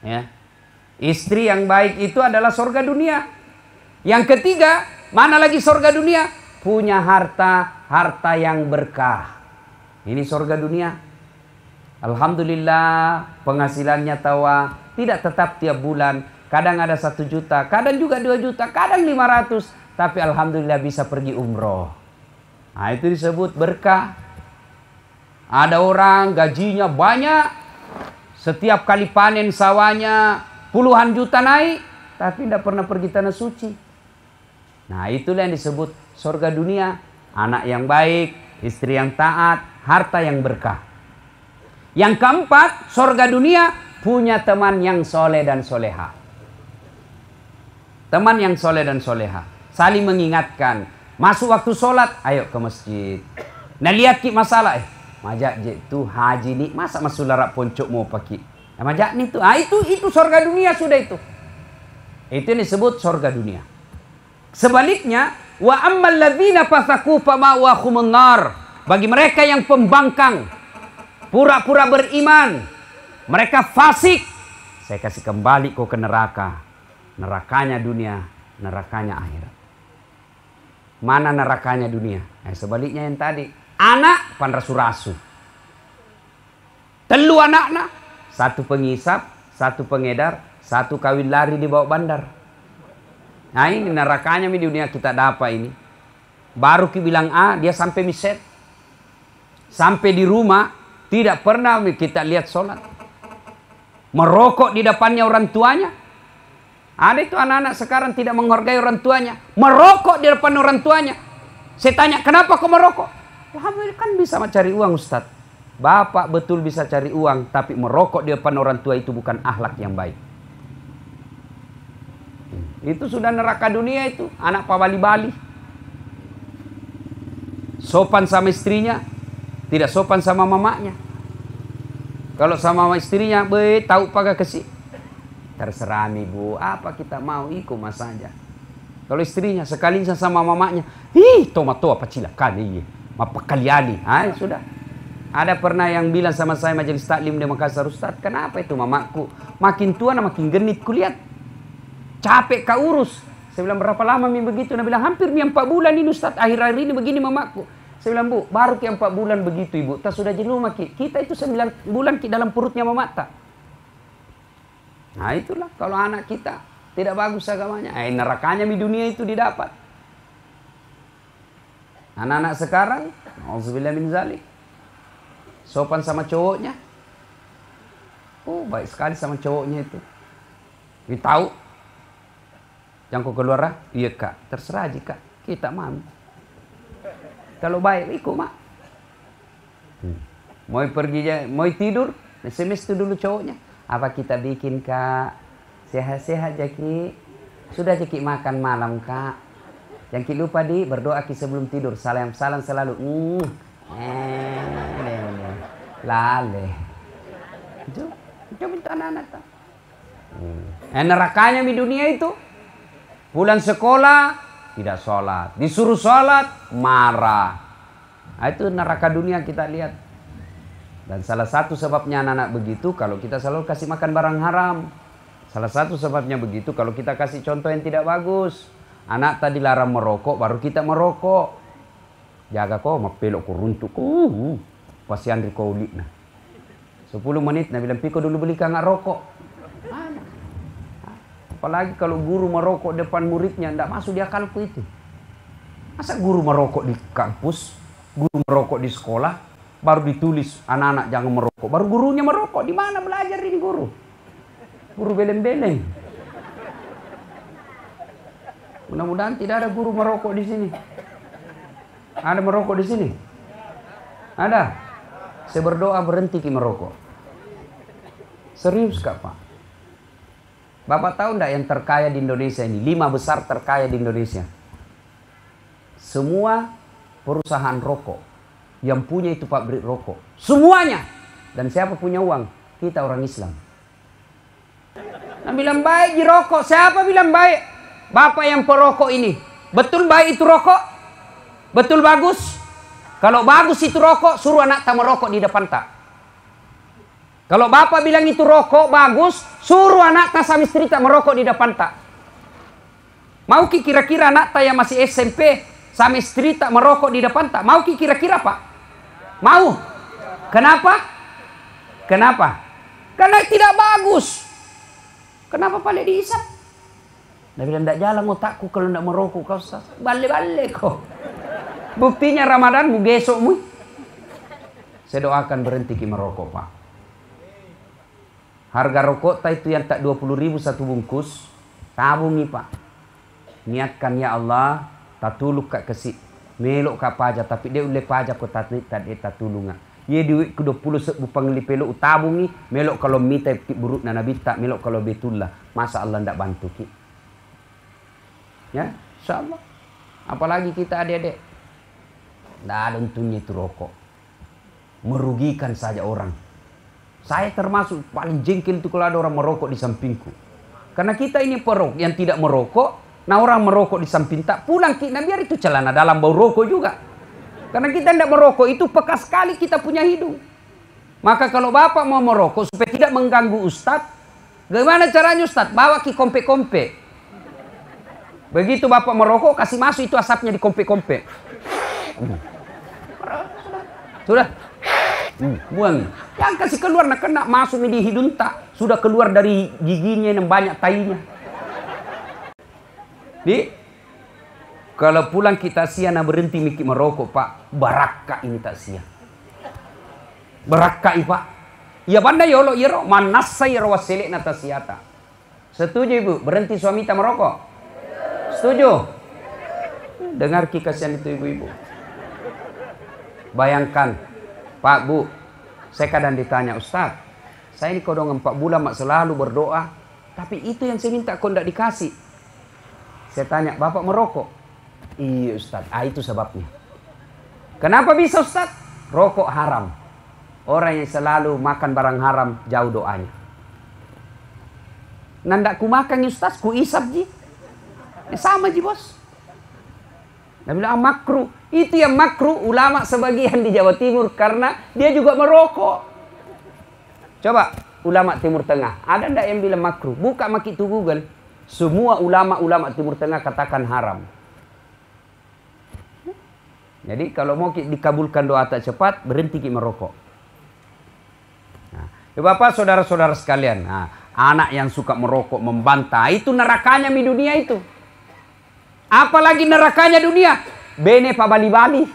Ya. Istri yang baik itu adalah surga dunia. Yang ketiga, mana lagi surga dunia? Punya harta yang berkah. Ini surga dunia. Alhamdulillah penghasilannya tawa tidak tetap tiap bulan. Kadang ada 1 juta, kadang juga 2 juta, kadang 500. Tapi alhamdulillah bisa pergi umroh. Nah, itu disebut berkah. Ada orang gajinya banyak, setiap kali panen sawahnya puluhan juta naik, tapi tidak pernah pergi tanah suci. Nah, itulah yang disebut surga dunia. Anak yang baik, istri yang taat, harta yang berkah. Yang keempat, surga dunia punya teman yang soleh dan soleha. Teman yang soleh dan soleha. Saling mengingatkan. Masuk waktu sholat, ayo ke masjid. Nah, lihat ki masalah. Majak je tu haji ni, masa masuk larak poncok mau pakai. Nah, majak ni tu. Itu surga dunia sudah itu. Itu yang disebut surga dunia. Sebaliknya, wa ammal ladzina fasaku fama'wahumun nar. Bagi mereka yang pembangkang, pura-pura beriman, mereka fasik, saya kasih kembali kau ke neraka. Nerakanya dunia, nerakanya akhirat. Mana nerakanya dunia? Sebaliknya yang tadi. Anak pan rasu-rasu. Telu anaknya, 1 pengisap, 1 pengedar, 1 kawin lari di bawah bandar. Nah, ini nerakanya di dunia kita dapat ini. Baru ki bilang A, dia sampai miset. Sampai di rumah tidak pernah kita lihat sholat. Merokok di depannya orang tuanya. Ada itu anak-anak sekarang tidak menghargai orang tuanya. Merokok di depan orang tuanya. Saya tanya, kenapa kau merokok? Alhamdulillah kan bisa mencari uang, Ustaz. Bapak betul bisa cari uang, tapi merokok di depan orang tua itu bukan akhlak yang baik. Itu sudah neraka dunia itu. Anak pabali-bali. Sopan sama istrinya, tidak sopan sama mamanya. Kalau sama istrinya, tahu pakai kesih. Terserah ibu, apa kita mau ikut mas saja. Kalau istrinya sekalinya sama mamanya, tomato apa cilakan iya, apa kali-kali, sudah. Ada pernah yang bilang sama saya majelis taklim di Makassar, Ustaz, kenapa itu mamaku makin tua makin genit kulihat, capek kau urus. Saya bilang berapa lama begitu? Dia bilang hampir 4 bulan ini Ustaz, akhir-akhir ini begini mamaku. Saya bilang, Bu, baru 4 bulan begitu ibu, tak sudah jenuh maki. Kita itu 9 bulan dalam perutnya mama tak. Nah itulah kalau anak kita tidak bagus agamanya, nerakanya di dunia itu didapat. Anak-anak sekarang, auzubillah min zalik, sopan sama cowoknya. Oh baik sekali sama cowoknya itu. Dia tahu, yang kau keluar, iya kak, terserah aja kak, kita mau. Kalau baik ikut mak. Mau pergi, mau tidur, SMS itu dulu cowoknya. Apa kita bikin kak? Sehat-sehat Jaki. Sudah Jaki makan malam kak. Yang kita lupa berdoa ki sebelum tidur. Salam selalu. Lale. Itu minta anak-anak tak. Nerakanya di dunia itu. Pulang sekolah tidak sholat. Disuruh sholat marah. Nah, itu neraka dunia kita lihat. Dan salah satu sebabnya anak-anak begitu kalau kita selalu kasih makan barang haram. Salah satu sebabnya begitu kalau kita kasih contoh yang tidak bagus. Anak tadi larang merokok, baru kita merokok. Jaga kau, mapelok kau runtuk. Pasti Andri kau ulik nah. 10 menit, nah bilang Piko dulu beli nggak rokok. Apalagi kalau guru merokok depan muridnya, tidak masuk di akalku itu. Masa guru merokok di kampus, guru merokok di sekolah, baru ditulis anak-anak jangan merokok. Baru gurunya merokok. Di mana belajar ini guru? Guru beleng-beleng. Mudah-mudahan tidak ada guru merokok di sini. Ada merokok di sini? Ada? Saya berdoa berhenti merokok. Serius kak Pak? Bapak tahu enggak yang terkaya di Indonesia ini? 5 besar terkaya di Indonesia. Semua perusahaan rokok. Yang punya itu pabrik rokok. Semuanya. Dan siapa punya uang? Kita orang Islam. Nah, bilang baik di rokok. Siapa bilang baik? Bapak yang perokok ini. Betul baik itu rokok? Betul bagus? Kalau bagus itu rokok, suruh anak tak merokok di depan tak. Kalau bapak bilang itu rokok bagus, suruh anak tak sama istri tak merokok di depan tak. Mau kira-kira anak tak yang masih SMP sama istri tak merokok di depan tak? Mau kira-kira pak? Mau? Kenapa? Kenapa? Karena tidak bagus. Kenapa paling dihisap? Dia bilang tidak jalan otakku kalau tidak merokok kau Ustaz. Balik-balik kau. Buktinya Ramadan mu besokmu. Saya doakan berhenti merokok pak. Harga rokok itu yang tak 20.000 satu bungkus. Tabungi pak. Niatkan ya Allah. Tatuluk kak kesik. Melok kak pajak. Tapi dia boleh pajak kau tatulungan. Ye duit ke 20 sebu panggili pelok tabungi. Melok kalau minta buruk na nabi tak. Melok kalau betullah. Masa Allah tidak bantu ki. Ya insyaAllah. Apalagi kita adik-adik. Tidak ada untungnya itu rokok. Merugikan saja orang. Saya termasuk paling jengkel itu kalau ada orang merokok di sampingku. Karena kita ini perokok yang tidak merokok. Nah orang merokok di samping tak pulang. Nah biar itu celana dalam bau rokok juga. Karena kita tidak merokok itu peka sekali kita punya hidung. Maka kalau bapak mau merokok supaya tidak mengganggu ustadz. Bagaimana caranya ustadz? Bawa ke kompe-kompe. Begitu bapak merokok kasih masuk itu asapnya di kompe-kompe. Sudah. Buang. Yang kasih keluar nak kena masuk di hidung tak. Sudah keluar dari giginya yang banyak tainya. Kalau pulang kita sia berhenti mikir merokok pak. Barakah ini tak sia. Barakah pak. Ya pandai yolo iro manasai rawaselek nata siata. Setuju ibu berhenti suami tak merokok? Setuju? Dengar kikasian itu ibu-ibu. Bayangkan, Pak Bu, saya kadang ditanya, Ustaz, saya ini kodong 4 bulan mak selalu berdoa, tapi itu yang saya minta kok tidak dikasih. Saya tanya, Bapak merokok? Iya Ustaz, itu sebabnya. Kenapa bisa Ustaz? Rokok haram. Orang yang selalu makan barang haram, jauh doanya. Nandak ku makan Ustaz, ku isap ji. Sama ji bos. Dia bilang makruh. Itu yang makruh ulama sebagian di Jawa Timur karena dia juga merokok. Coba ulama Timur Tengah, ada ndak yang bilang makruh? Buka maki itu Google. Semua ulama-ulama Timur Tengah katakan haram. Jadi kalau mau dikabulkan doa tak cepat, berhenti merokok. Nah, ya Bapak saudara-saudara sekalian, anak yang suka merokok membantah itu nerakanya di dunia itu. Apalagi nerakanya dunia. Bene pa bali-bali.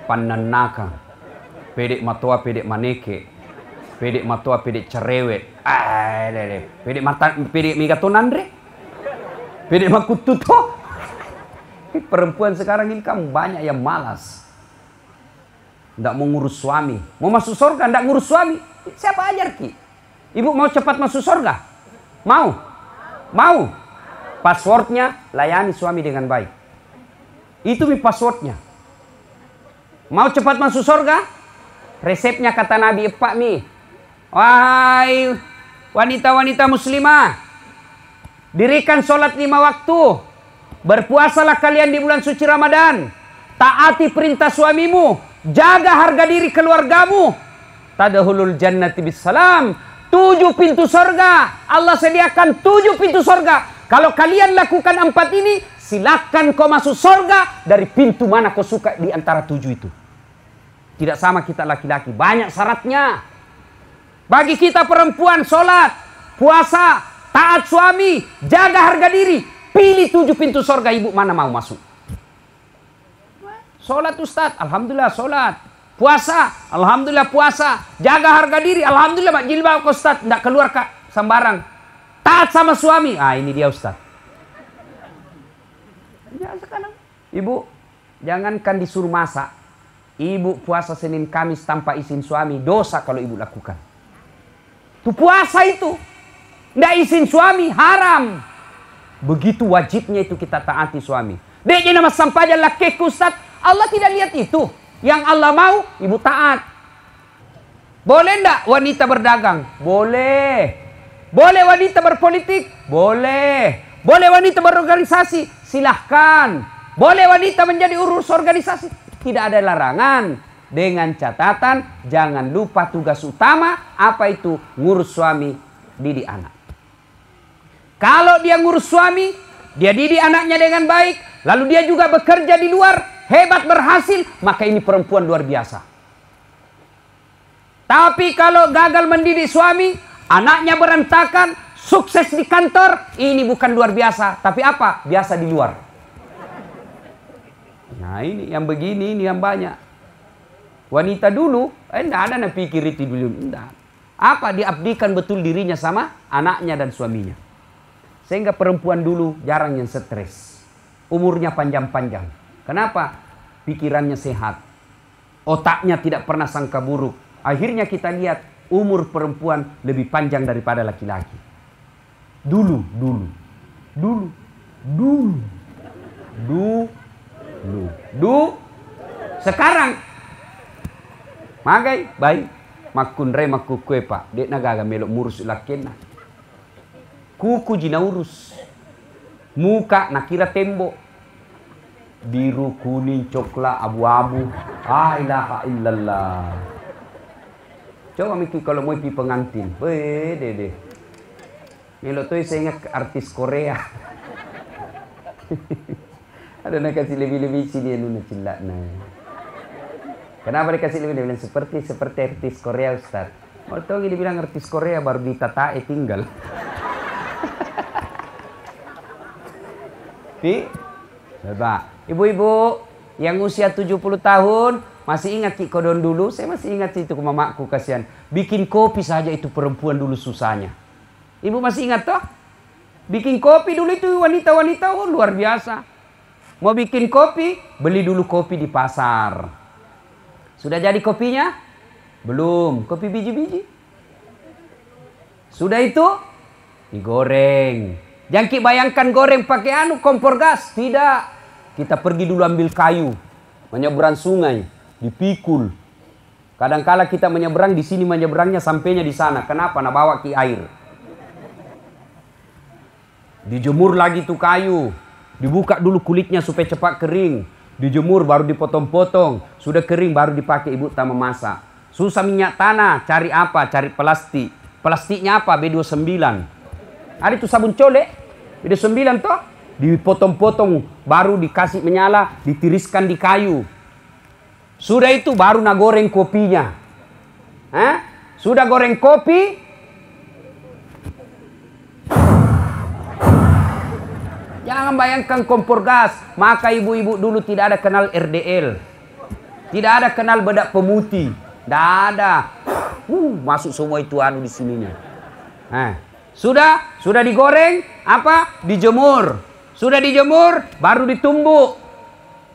Pananaka. Pedek matua pedek maneke. Pedek matua pedek cerewet. Pedek mata pedek migatonan re. Pedek makututo. Perempuan sekarang ini kan banyak yang malas. Tidak mau ngurus suami. Mau masuk surga tidak ngurus suami. Siapa ajar ki? Ibu mau cepat masuk surga? Mau? Mau? Passwordnya layani suami dengan baik. Itu passwordnya. Mau cepat masuk surga? Resepnya kata Nabi Pak nih. Wahai wanita-wanita muslimah, dirikan sholat 5 waktu. Berpuasalah kalian di bulan suci Ramadan. Taati perintah suamimu. Jaga harga diri keluargamu. Tadkhulul jannati bisalam. 7 pintu surga. Allah sediakan 7 pintu surga. Kalau kalian lakukan 4 ini, silakan kau masuk surga dari pintu mana kau suka di antara 7 itu. Tidak sama kita laki-laki. Banyak syaratnya. Bagi kita perempuan, sholat, puasa, taat suami, jaga harga diri. Pilih 7 pintu surga ibu mana mau masuk. Sholat Ustaz, alhamdulillah sholat. Puasa, alhamdulillah puasa. Jaga harga diri, alhamdulillah mak jilbab Ustaz, tidak keluar kak sembarang. Taat sama suami, ini dia Ustaz. Ya sekarang, ibu jangankan disuruh masak, ibu puasa Senin Kamis tanpa izin suami dosa kalau ibu lakukan. Itu puasa itu, tidak izin suami haram. Begitu wajibnya itu kita taati suami. Dia nama sampaja laki Ustaz. Allah tidak lihat itu. Yang Allah mau, ibu taat. Boleh enggak wanita berdagang? Boleh. Boleh wanita berpolitik? Boleh. Boleh wanita berorganisasi? Silahkan. Boleh wanita menjadi urus organisasi? Tidak ada larangan. Dengan catatan, jangan lupa tugas utama. Apa itu? Ngurus suami, didik anak. Kalau dia ngurus suami, dia didik anaknya dengan baik, lalu dia juga bekerja di luar, hebat, berhasil, maka ini perempuan luar biasa. Tapi kalau gagal mendidik suami, anaknya berantakan, sukses di kantor, ini bukan luar biasa. Tapi apa? Biasa di luar. Nah ini yang begini, ini yang banyak. Wanita dulu, enggak ada yang pikir itu dulu. Enggak. Apa? Diabdikan betul dirinya sama anaknya dan suaminya. Sehingga perempuan dulu jarang yang stres. Umurnya panjang-panjang. Kenapa? Pikirannya sehat. Otaknya tidak pernah sangka buruk. Akhirnya kita lihat umur perempuan lebih panjang daripada laki-laki. Dulu. Sekarang. Magai, baik. Makunre makukue pak. Dek nagaga melok murus lakena. Kuku jina urus. Muka nakira tembok. Biru, kuning, coklat, abu-abu. Ah ilaha illallah. Coba mikir kalau mau pergi pengantin. Dede. Melok tuh saya ingat artis Korea. Ada nak kasih lebih-lebih sini nuna cilak nah. Kenapa dikasih lebih-lebih? Seperti artis Korea Ustaz. Mau tahu dia bilang artis Korea baru ditatae tinggal. Coba, ibu-ibu yang usia 70 tahun masih ingat Ki Kodon dulu? Saya masih ingat itu ke mamaku, kasihan. Bikin kopi saja itu perempuan dulu susahnya. Ibu masih ingat toh? Bikin kopi dulu itu wanita-wanita luar biasa. Mau bikin kopi, beli dulu kopi di pasar. Sudah jadi kopinya? Belum, kopi biji-biji. Sudah itu digoreng. Jangan kita bayangkan goreng pakai kompor gas. Tidak. Kita pergi dulu ambil kayu. Menyeberang sungai. Dipikul. Kadang-kala kita menyeberang di sini, menyeberangnya sampainya di sana. Kenapa? Nah bawa ki air. Dijemur lagi tuh kayu. Dibuka dulu kulitnya supaya cepat kering. Dijemur baru dipotong-potong. Sudah kering baru dipakai ibu tak memasak. Susah minyak tanah. Cari apa? Cari plastik. Plastiknya apa? B29. Ada itu sabun colek. B29 toh. Dipotong-potong. Baru dikasih menyala. Ditiriskan di kayu. Sudah itu baru nak goreng kopinya. Sudah goreng kopi. Jangan bayangkan kompor gas. Maka ibu-ibu dulu tidak ada kenal RDL. Tidak ada kenal bedak pemutih. Tidak ada. Masuk semua itu di sininya. Sudah digoreng, apa? Dijemur. Sudah dijemur, baru ditumbuk.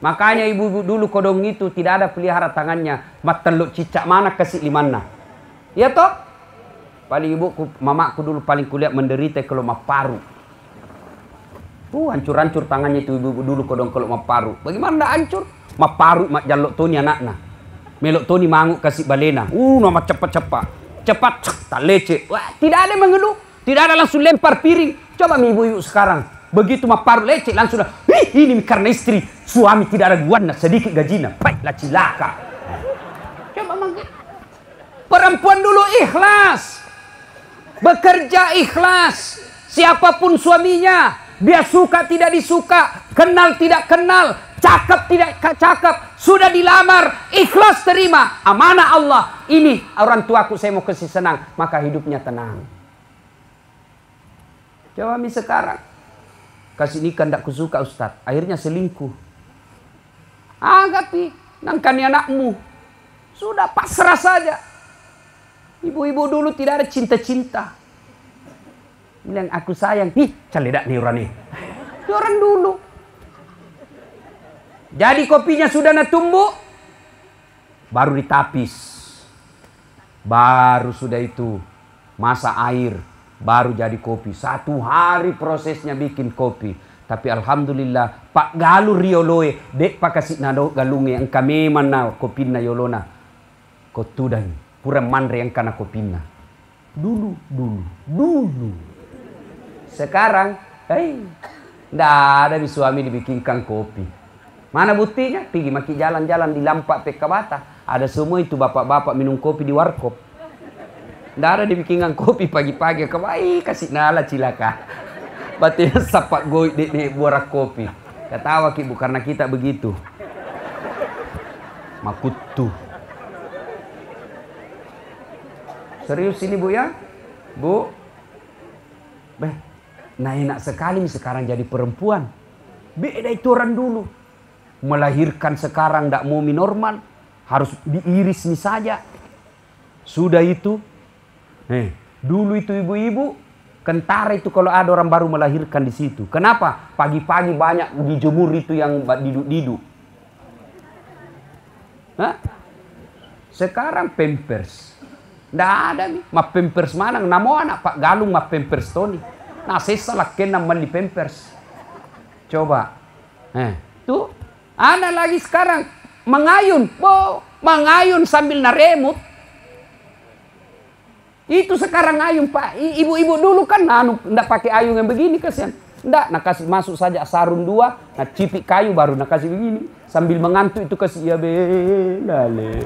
Makanya ibu-ibu dulu kodong itu tidak ada pelihara tangannya. Mateluk cicak mana kasih limana. Ya toh? Paling ibuku, mamaku dulu paling kulihat menderita kalau maparu. Hancur-hancur tangannya itu ibu-ibu dulu kodong kalau maparu. Bagaimana enggak hancur? Maparu mak jalok toni anaknya. Melok toni manguk kasih balena. Nama cepat-cepat. Cepat tak leceh. Wah, tidak ada mengeluh. Tidak ada langsung lempar piring. Coba ibu-ibu sekarang. Begitu maparu leceh langsung dah. Ini karena istri. Suami tidak ada guana sedikit gajinya. Baiklah cilaka. Coba perempuan dulu ikhlas. Bekerja ikhlas. Siapapun suaminya. Dia suka tidak disuka. Kenal tidak kenal. Cakep tidak cakep. Sudah dilamar. Ikhlas terima. Amanah Allah. Ini orang tuaku saya mau kasih senang. Maka hidupnya tenang. Coba sekarang. Kasih nikah tidak kusuka Ustaz. Akhirnya selingkuh. Agapi. Nangkani anakmu. Sudah pasrah saja. Ibu-ibu dulu tidak ada cinta-cinta. Bilang aku sayang. Caledak nih orang nih. Orang dulu. Jadi kopinya sudah natumbuk. Baru ditapis. Baru sudah itu. Masak air. baru jadi kopi. 1 hari prosesnya bikin kopi. Tapi alhamdulillah Pak Galu rioloe dek pak kasih nado galunge engka memang na kopina yolona. Kotudan pura manre yang kana kopina. Dulu. Sekarang, ndak ada di suami dibikinkan kopi. Mana buktinya? Pergi maki jalan-jalan di Lampak Pekabata. Ada semua itu bapak-bapak minum kopi di warkop. Ndak ada dibikinkan kopi pagi-pagi. Kabai kasih nala cilaka. Batin sapak goy di borak kopi. Ketawa ki karena kita begitu. Makutu. Serius ini Bu ya? Bu. Nah enak sekali sekarang jadi perempuan. Beda itu orang dulu. Melahirkan sekarang tidak mau normal. Harus diiris nih saja. Sudah itu. Dulu itu ibu-ibu. Kentara itu kalau ada orang baru melahirkan di situ. Kenapa? Pagi-pagi banyak dijemur itu yang diduk-diduk. Sekarang pampers. Nggak ada nih. Ma pampers mana? Namo anak Pak Galung ma pampers Tony. Nah saya salah kena mandi pampers. Coba. Tuh. Ada lagi sekarang. Mengayun. Mengayun sambil naremut. Itu sekarang ayun Pak. Ibu-ibu dulu kan nggak pakai ayun yang begini kasihan. Nggak. Nah kasih masuk saja sarung 2. Nah cipik kayu baru. Nah kasih begini. Sambil mengantuk itu kasih. Ya belale.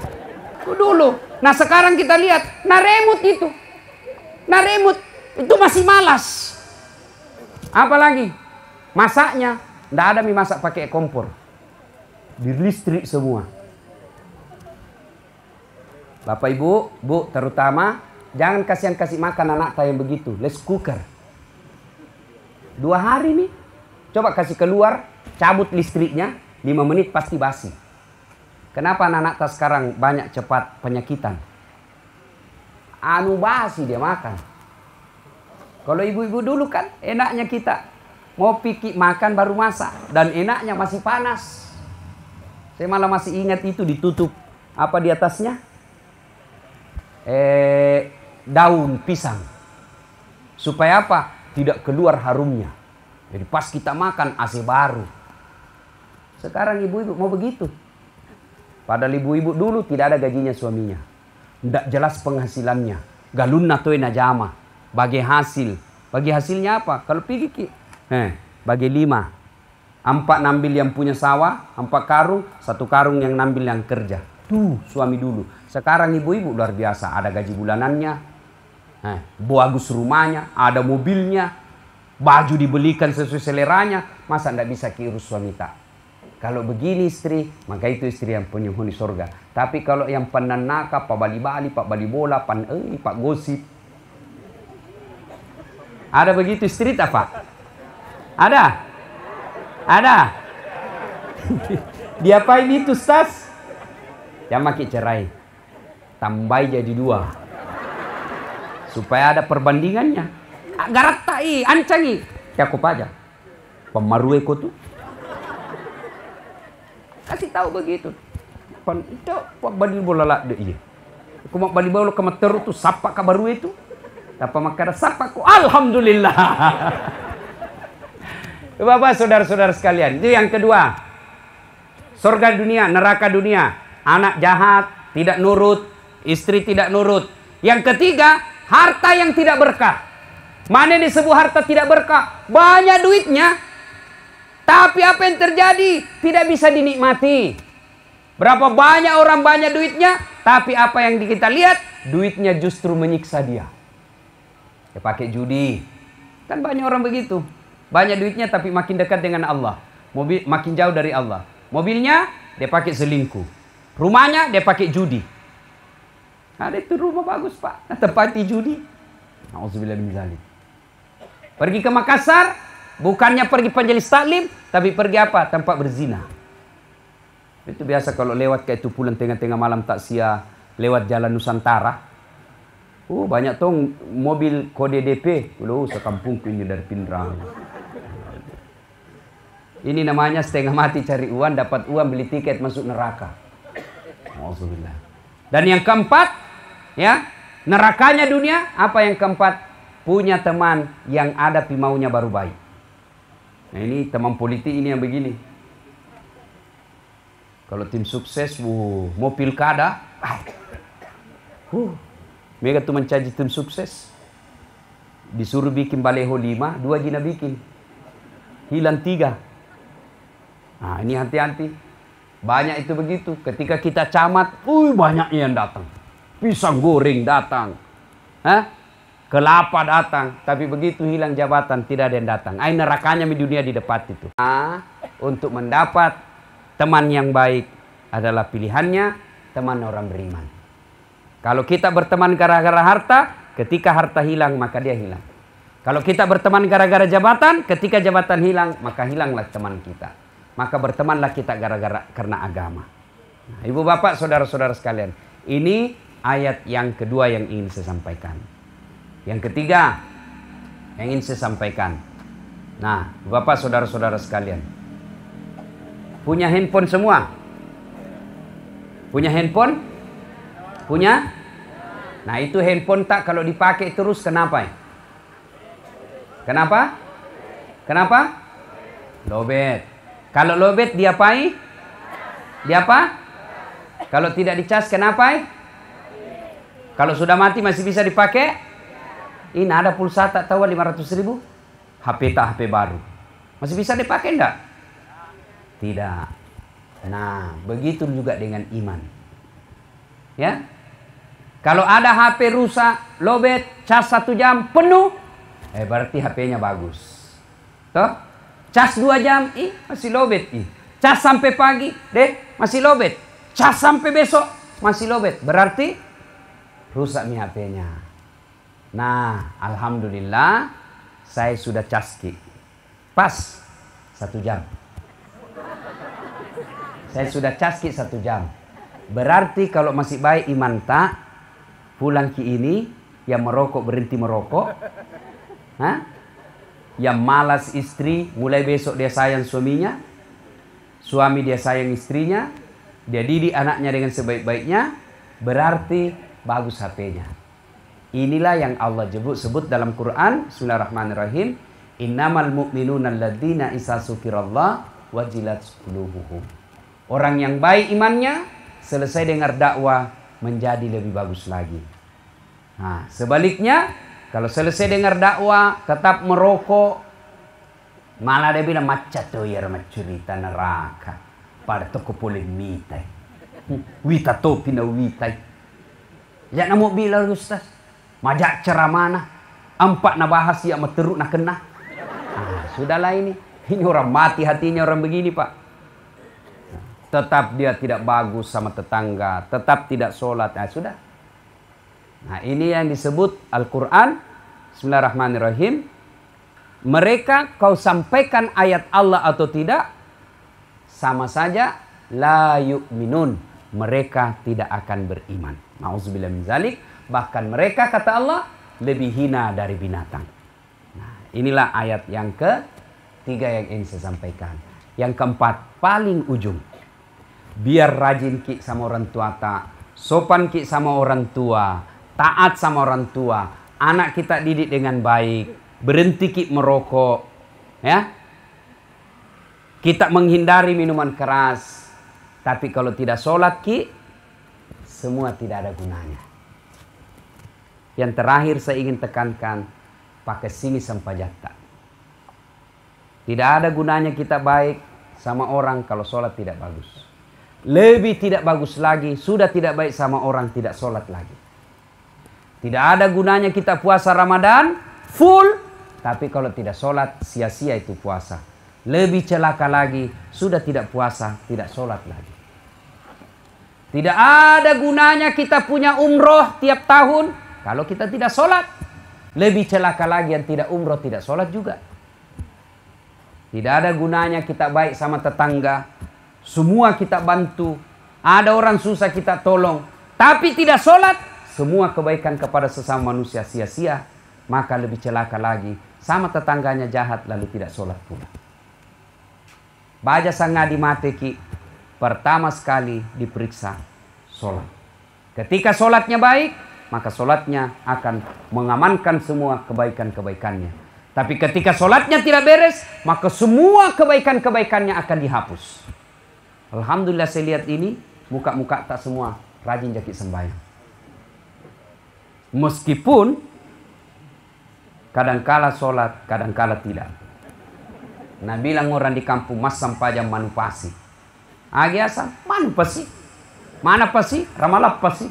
Dulu. Nah sekarang kita lihat, naremut itu. Naremut itu masih malas. Apalagi masaknya, ndak ada mie masak pakai kompor. Di listrik semua. Bapak Ibu, Bu terutama, jangan kasih makan anak yang begitu. Let's cooker. 2 hari nih. Coba kasih keluar, cabut listriknya, 5 menit pasti basi. Kenapa anak-anak sekarang banyak cepat penyakitan? Anu basi dia makan. Kalau ibu-ibu dulu kan enaknya kita mau pikir makan baru masak dan enaknya masih panas. Saya malah masih ingat itu ditutup apa di atasnya? Daun pisang. Supaya apa? Tidak keluar harumnya. Jadi pas kita makan AC baru. Sekarang ibu-ibu mau begitu. Padahal ibu-ibu dulu tidak ada gajinya suaminya. Tidak jelas penghasilannya. Galunna toy najama. Bagi hasil. Bagi hasilnya apa? Kalau pergi bagi 5. 4 nambil yang punya sawah. 4 karung. 1 karung yang nambil yang kerja. Tuh suami dulu. Sekarang ibu-ibu luar biasa. Ada gaji bulanannya. Bagus rumahnya. Ada mobilnya. Baju dibelikan sesuai seleranya. Masa tidak bisa keurus suami tak? Kalau begini istri, maka itu istri yang penghuni surga. Tapi kalau yang penanaka, Pak Bali-Bali, Pak Bali Bola, Pak Gosip. Ada begitu istri tak Pak? Ada? Ada? Diapain itu Ustaz? Yang makin cerai. Tambah jadi 2. Supaya ada perbandingannya. Garat tai, ancangi. Ya aku aja. Pemarue ko tuh. Kasih tahu begitu. Pak Bali Bola lah iya. Aku mau Bali Bola ke meter tu sapa kabaru itu. Apa makara sapa ku alhamdulillah. Bapak saudara-saudara sekalian, itu yang kedua. Surga dunia, neraka dunia. Anak jahat, tidak nurut, istri tidak nurut. Yang ketiga, harta yang tidak berkah. Mana disebut harta tidak berkah? Banyak duitnya. Tapi apa yang terjadi? Tidak bisa dinikmati. Berapa banyak orang banyak duitnya, tapi apa yang kita lihat? Duitnya justru menyiksa dia. Dia pakai judi. Kan banyak orang begitu. Banyak duitnya tapi makin dekat dengan Allah. Mobil makin jauh dari Allah. Mobilnya dia pakai selingkuh. Rumahnya dia pakai judi. Ada itu rumah bagus Pak, tempati judi. Nauzubillah min dzalik. Pergi ke Makassar, bukannya pergi majelis taklim, tapi pergi apa? Tempat berzina. Itu biasa kalau lewat kayak itu pulang tengah-tengah malam taksia, lewat jalan Nusantara. Banyak tuh mobil kode DP. Sekampung ini dari Pindrang. Ini namanya setengah mati cari uang, dapat uang beli tiket masuk neraka. Dan yang keempat, ya, nerakanya dunia, apa yang keempat? punya teman yang ada maunya baru baik. Nah ini teman politik ini yang begini. Kalau tim sukses, mau pilkada, mereka tuh mencaji tim sukses. Disuruh bikin baleho 5, 2 jina bikin. Hilang 3. Nah ini hati-hati. Banyak itu begitu. Ketika kita camat, banyak yang datang. Pisang goreng datang. Kelapa datang. Tapi begitu hilang jabatan, tidak ada yang datang. Nerakanya di dunia di depan itu. Untuk mendapat teman yang baik adalah pilihannya teman orang beriman. Kalau kita berteman gara-gara harta, ketika harta hilang maka dia hilang. Kalau kita berteman gara-gara jabatan, ketika jabatan hilang maka hilanglah teman kita. Maka bertemanlah kita karena agama. Nah, ibu bapak, saudara-saudara sekalian, ini ayat yang kedua yang ingin saya sampaikan. Yang ketiga yang ingin saya sampaikan. Nah, bapak, saudara-saudara sekalian, punya handphone semua? Punya handphone? Punya? Nah itu handphone tak kalau dipakai terus kenapa? Kenapa? Kenapa? Lowbat. Kalau lowbat diapain? Diapa? Kalau tidak dicas kenapa? Kalau sudah mati masih bisa dipakai? Ini ada pulsa tak tahu 500.000? HP tak HP baru. Masih bisa dipakai enggak? Tidak. Nah, begitu juga dengan iman. Ya. Kalau ada HP rusak, lowbat, cas 1 jam penuh, berarti HP-nya bagus. Toh? Cas 2 jam, masih lowbat. Cas sampai pagi, masih lowbat. Cas sampai besok, masih lowbat. Berarti rusak nih HP-nya. Nah, alhamdulillah saya sudah cas pas 1 jam. Saya sudah caski 1 jam. Berarti kalau masih baik iman tak, pulang ki ini, yang merokok berhenti merokok. Yang malas istri, mulai besok dia sayang suaminya. Suami dia sayang istrinya. Dia didik anaknya dengan sebaik-baiknya. Berarti bagus HP-nya. Inilah yang Allah sebut dalam Quran. Bismillahirrahmanirrahim. Innamal mu'minuna alladzina isa dzukirallah wajilat qulubuhum. Orang yang baik imannya, selesai dengar dakwah, menjadi lebih bagus lagi. Nah, sebaliknya, kalau selesai dengar dakwah, tetap merokok, malah dia bilang, macam tu ya cerita neraka. Pada toko boleh mitai. Wita topi na witai. Ya namo bilang Ustaz, majak ceramana, 4 na bahas ya materuk na kena. Sudahlah ini. Ini orang mati hatinya orang begini Pak. Tetap dia tidak bagus sama tetangga, tetap tidak sholat. Nah, sudah. Nah, ini yang disebut Al-Quran. Bismillahirrahmanirrahim. Mereka kau sampaikan ayat Allah atau tidak, sama saja la yu'minun. Mereka tidak akan beriman. Nauzubillah min zalik. Bahkan mereka, kata Allah, lebih hina dari binatang. Nah, inilah ayat yang ketiga yang ingin saya sampaikan. Yang keempat, paling ujung. Biar rajin ki sama orang tua tak, sopan ki sama orang tua, taat sama orang tua, anak kita didik dengan baik, berhenti ki merokok, ya. Kita menghindari minuman keras. Tapi kalau tidak sholat ki, semua tidak ada gunanya. Yang terakhir saya ingin tekankan, pakai sini sampajata. Tidak ada gunanya kita baik sama orang kalau sholat tidak bagus. Lebih tidak bagus lagi, sudah tidak baik sama orang tidak sholat lagi. Tidak ada gunanya kita puasa Ramadan full, tapi kalau tidak sholat sia-sia itu puasa. Lebih celaka lagi, sudah tidak puasa, tidak sholat lagi. Tidak ada gunanya kita punya umroh tiap tahun, kalau kita tidak sholat. Lebih celaka lagi yang tidak umroh, tidak sholat juga. Tidak ada gunanya kita baik sama tetangga. Semua kita bantu. Ada orang susah kita tolong. Tapi tidak sholat. Semua kebaikan kepada sesama manusia sia-sia. Maka lebih celaka lagi. Sama tetangganya jahat lalu tidak sholat pula. Baja sangadi mateki. Pertama sekali diperiksa sholat. Ketika sholatnya baik, maka sholatnya akan mengamankan semua kebaikan-kebaikannya. Tapi ketika sholatnya tidak beres, maka semua kebaikan-kebaikannya akan dihapus. Alhamdulillah saya lihat ini, muka-muka tak semua rajin jakit sembahyang. Meskipun kadangkala sholat, kadangkala tidak. Nah bilang orang di kampung, mas sampajam manu pasi. Biasa, manu pasi. Mana pasi? Ramalap pasi.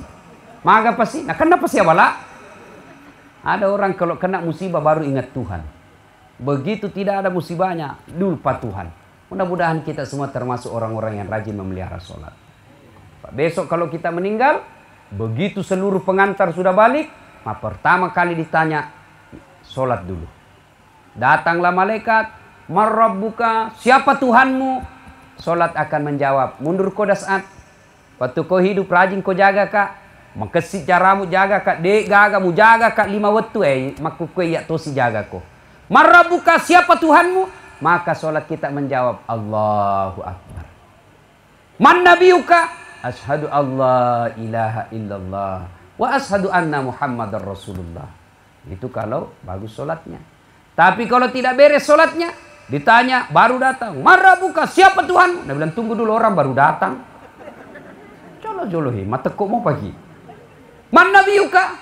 Maga pasi. Nah kenapa sih abala? Ada orang kalau kena musibah baru ingat Tuhan. Begitu tidak ada musibahnya, lupa Tuhan. Mudah-mudahan kita semua termasuk orang-orang yang rajin memelihara sholat. Besok kalau kita meninggal, begitu seluruh pengantar sudah balik, pertama kali ditanya, sholat dulu. Datanglah malaikat, marrabbuka, siapa Tuhanmu? Sholat akan menjawab, mundur kau dasat. Waktu kau hidup rajin kau jaga kak. Makasih caramu jaga kak, dek gagamu jaga kak 5 waktu maku kue ya tosi jaga ko. Marrabbuka, siapa Tuhanmu? Maka sholat kita menjawab Allahu Akbar. Man nabiyuka? Ashhadu Allah ilaha illallah wa ashhadu anna Muhammadar Rasulullah. Itu kalau bagus sholatnya. Tapi kalau tidak beres sholatnya, ditanya baru datang. Marrabbuka, siapa Tuhanmu? Dia bilang tunggu dulu orang baru datang. Jolo-jolohi, mata kok mau pagi. Man nabiyuka?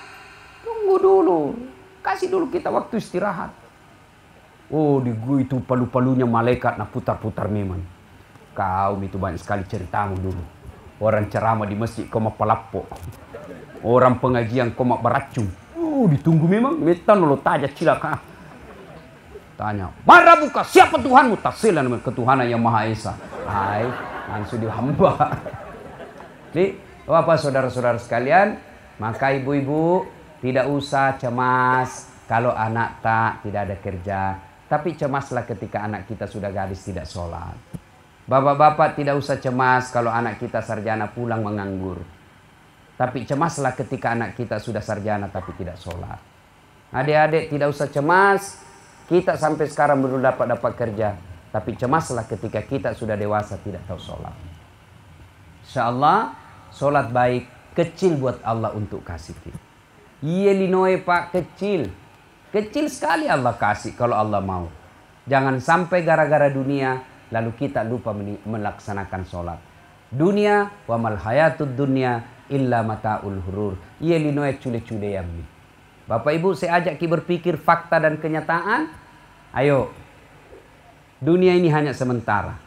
Tunggu dulu. Kasih dulu kita waktu istirahat. Oh, di gua itu palu-palunya malaikat nak putar-putar memang. Kau itu banyak sekali ceritamu dulu. Orang ceramah di masjid kau mau palappo. Orang pengajian kau mau beracun. Oh, ditunggu memang. Metan lo tajak cilaka. Tanya, marrabbuka, siapa Tuhanmu? Tafsirlah dengan ketuhanan yang Maha Esa. Hai, langsung dihamba. Jadi, Bapak saudara-saudara sekalian, maka ibu-ibu tidak usah cemas kalau anak tidak ada kerja. Tapi cemaslah ketika anak kita sudah gadis tidak sholat. Bapak-bapak tidak usah cemas kalau anak kita sarjana pulang menganggur. Tapi cemaslah ketika anak kita sudah sarjana tapi tidak sholat. Adik-adik tidak usah cemas, kita sampai sekarang belum dapat kerja. Tapi cemaslah ketika kita sudah dewasa tidak tahu sholat. Insya Allah sholat baik. Kecil buat Allah untuk kasih kita. Iya linoe pak, kecil. Kecil sekali Allah kasih kalau Allah mau. Jangan sampai gara-gara dunia lalu kita lupa melaksanakan sholat. Dunia wa mal hayatud dunya illa mata'ul hurur. Iya linoe cule-cule yang ini. Bapak Ibu saya ajak kita berpikir fakta dan kenyataan. Ayo. Dunia ini hanya sementara.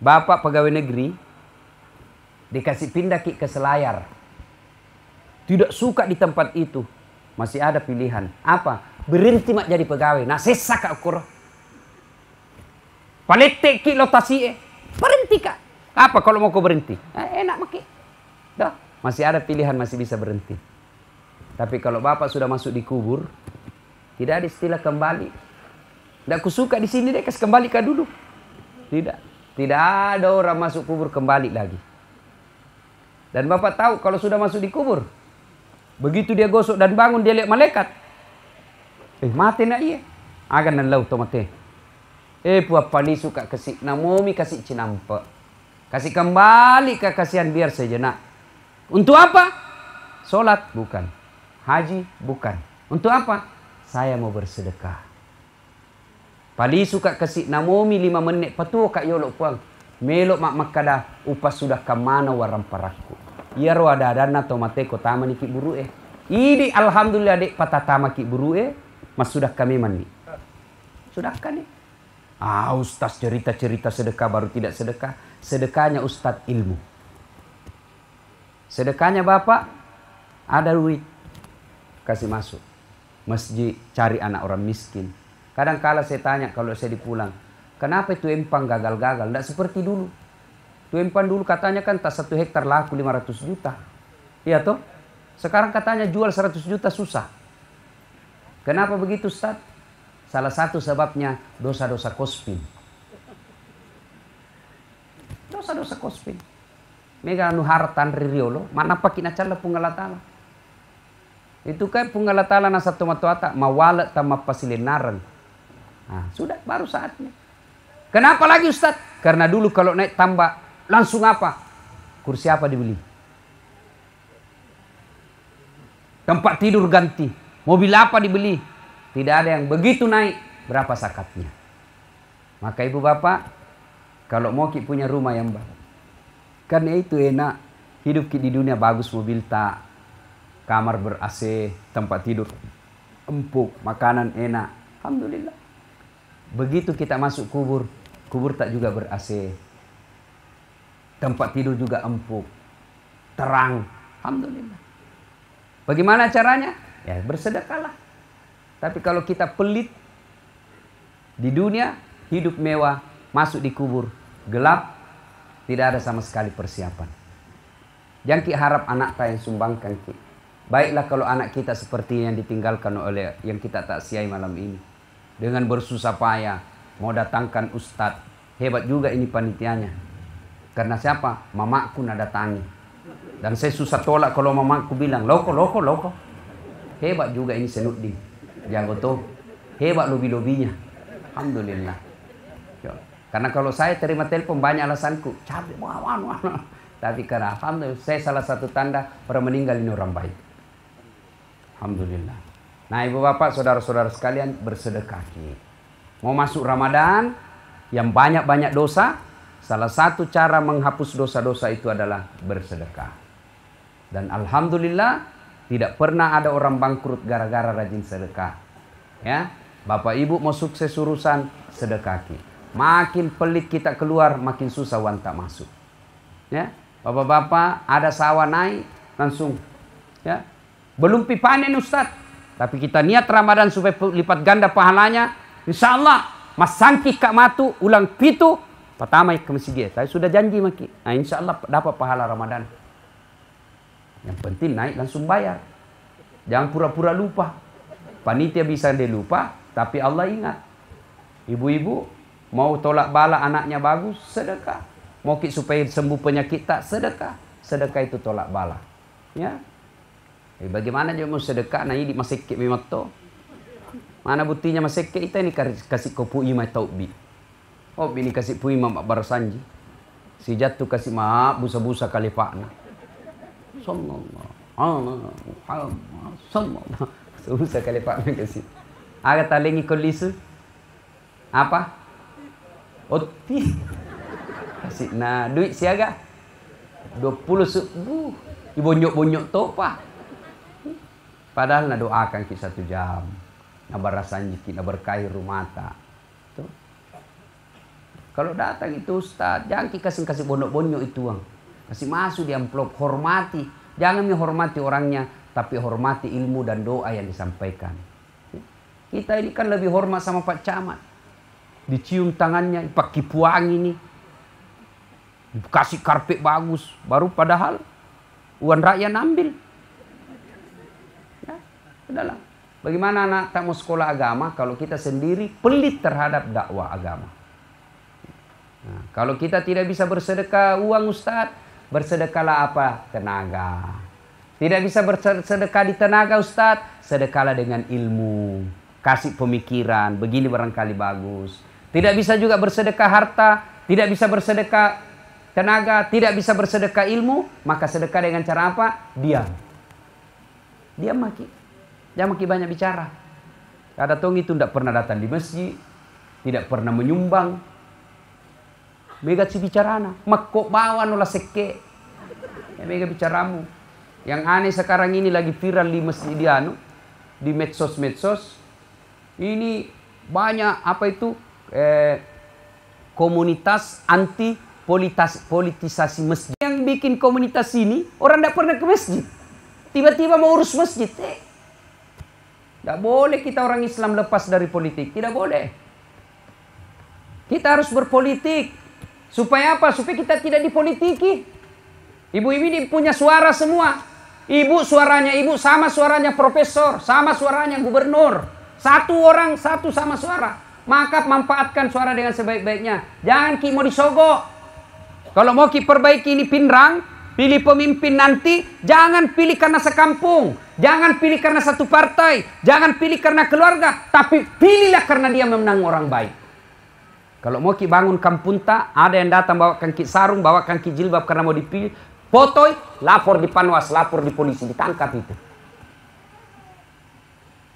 Bapak pegawai negeri dikasih pindah ke Selayar. Tidak suka di tempat itu. Masih ada pilihan. Apa? Berhenti mak jadi pegawai. Nah sesak kak ukur. Palete ki lotasi berhenti kak. Apa kalau mau kau berhenti? Enak maki. Dah. Masih ada pilihan, masih bisa berhenti. Tapi kalau bapak sudah masuk di kubur, tidak ada istilah kembali. Tidak kusuka di sini deh, kasih kembali kak dulu. Tidak. Tidak ada orang masuk kubur kembali lagi. Dan bapak tahu kalau sudah masuk di kubur, begitu dia gosok dan bangun dia lihat malaikat. Mati nak iya. Agan nan lau to mati. Puap pani suka kasih namomi kasih cinampa. Kasih kembali ke kasihan biar sejenak. Untuk apa? Sholat bukan. Haji bukan. Untuk apa? Saya mau bersedekah. Pali suka kasih namomi 5 menit patuh kak yolok puang. Melok mak makada upas sudah kamana waram paraku. Iya ro ada dana tomate ko tama ni ki buru Ini alhamdulillah dek patatama ki buru mas sudah kami mandi. Sudah kan nih. Ustaz cerita-cerita sedekah baru tidak sedekah. Sedekahnya ustaz ilmu. Sedekahnya bapak ada duit kasih masuk masjid cari anak orang miskin. Kadang kala saya tanya kalau saya dipulang. Kenapa itu empang gagal-gagal? Tidak seperti dulu. Itu empang dulu katanya kan tak 1 hektar laku 500 juta. Iya toh? Sekarang katanya jual 100 juta susah. Kenapa begitu Ustaz? Salah satu sebabnya dosa-dosa kospin. Dosa-dosa kospin. Mega anu hartan ririolo. Mana pakin acala punggalatala. Itu kan punggalatala nasa tomatoata. Mawalat tama pasilinaran. Nah, sudah baru saatnya. Kenapa lagi Ustaz? Karena dulu kalau naik tambah langsung apa? Kursi apa dibeli? tempat tidur ganti, mobil apa dibeli, tidak ada yang begitu naik berapa zakatnya. Maka ibu bapak, kalau mau ki punya rumah yang bagus, karena itu enak hidup ki di dunia, bagus mobil tak, kamar ber-AC, tempat tidur empuk, makanan enak, alhamdulillah. Begitu kita masuk kubur, kubur tak juga ber-AC, tempat tidur juga empuk, terang, alhamdulillah. Bagaimana caranya? Ya bersedekahlah. Tapi kalau kita pelit di dunia, hidup mewah, masuk di kubur gelap, tidak ada sama sekali persiapan. Jangan ki harap anak ta yang sumbangkan ki. Baiklah kalau anak kita seperti yang ditinggalkan oleh yang kita taksiai malam ini, dengan bersusah payah mau datangkan ustadz. Hebat juga ini panitianya. Karena siapa? Mamaku nak datangi. Dan saya susah tolak kalau mamaku bilang, loko. Hebat juga ini Senuddin. Jago tuh. Hebat lobi-lobinya. Alhamdulillah. Karena kalau saya terima telepon banyak alasanku. Capek, tapi karena alhamdulillah saya salah satu tanda orang meninggal ini orang baik. Alhamdulillah. Nah ibu bapak, saudara-saudara sekalian, bersedekah. Mau masuk Ramadan yang banyak-banyak dosa, salah satu cara menghapus dosa-dosa itu adalah bersedekah. Dan alhamdulillah tidak pernah ada orang bangkrut gara-gara rajin sedekah. Ya, bapak ibu mau sukses urusan, sedekah. Makin pelit kita keluar, makin susah uang tak masuk. Ya, bapak-bapak ada sawah naik langsung. Ya, belum panen Ustaz, tapi kita niat Ramadan supaya lipat ganda pahalanya. Insya Allah mas sangki kak matu ulang pitu pertama ke masjid. Saya sudah janji maki. Nah insya Allah dapat pahala Ramadan. Yang penting naik langsung bayar. Jangan pura-pura lupa. Panitia bisa dia lupa, tapi Allah ingat. Ibu-ibu mau tolak bala anaknya bagus, sedekah. Mau supaya sembuh penyakit tak, sedekah. Sedekah itu tolak bala. Ya. Bagaimana dia mau sedekah? Nah ini masih ke memang to. Mana buktinya masih ke kita ini kasih kopu imai taubi. Oh ini kasih pui mak barasanji. Si jatuh kasih maaf busa-busa kali pakna. Sallallahu alaihi wasallam. Busa kali pakna kasih. Aga talengi kolisu. Apa? Oti. Kasih nah duit siaga 20 subuh. Ibonyok-bonyok topa. Padahal nak doakan kita 1 jam. Nak barasanji kita berkahi rumah tak. Tuh. Kalau datang itu Ustaz, jangan kita kasih bonyok-bonyok itu uang. Kasih masuk di amplop, hormati. Jangan menghormati orangnya, tapi hormati ilmu dan doa yang disampaikan. Kita ini kan lebih hormat sama Pak Camat. Dicium tangannya, pakai puang ini. Kasih karpet bagus. Baru padahal uang rakyat ambil. Ya, udahlah. Bagaimana anak tak mau sekolah agama kalau kita sendiri pelit terhadap dakwah agama. Nah, kalau kita tidak bisa bersedekah uang Ustaz, bersedekahlah apa? Tenaga. Tidak bisa bersedekah di tenaga Ustaz, sedekahlah dengan ilmu. Kasih pemikiran, begini barangkali bagus. Tidak bisa juga bersedekah harta, tidak bisa bersedekah tenaga, tidak bisa bersedekah ilmu, maka sedekah dengan cara apa? Diam. Diam maki. Jangan maki banyak bicara. Kada tong itu tidak pernah datang di masjid, tidak pernah menyumbang. Mega si bicarana, makko bawa nula seke. Ya mega bicaramu. Yang aneh sekarang ini lagi viral di masjid di medsos. Ini banyak apa itu komunitas anti politisasi masjid. Yang bikin komunitas ini orang tidak pernah ke masjid. Tiba-tiba mau urus masjid. Tidak boleh kita orang Islam lepas dari politik. Tidak boleh. Kita harus berpolitik. Supaya apa? Supaya kita tidak dipolitiki. Ibu-ibu ini punya suara semua. Ibu suaranya ibu sama suaranya profesor. Sama suaranya gubernur. Satu orang, satu sama suara. Maka manfaatkan suara dengan sebaik-baiknya. Jangan ki mau disogok. Kalau mau ki perbaiki ini pinrang, pilih pemimpin nanti, jangan pilih karena sekampung. Jangan pilih karena satu partai. Jangan pilih karena keluarga. Tapi pilihlah karena dia memenang orang baik. Kalau mau ki bangun kampung tak, ada yang datang bawakan ki sarung, bawakan ki jilbab karena mau dipilih. Potoi, lapor di Panwas, lapor di polisi, ditangkap itu.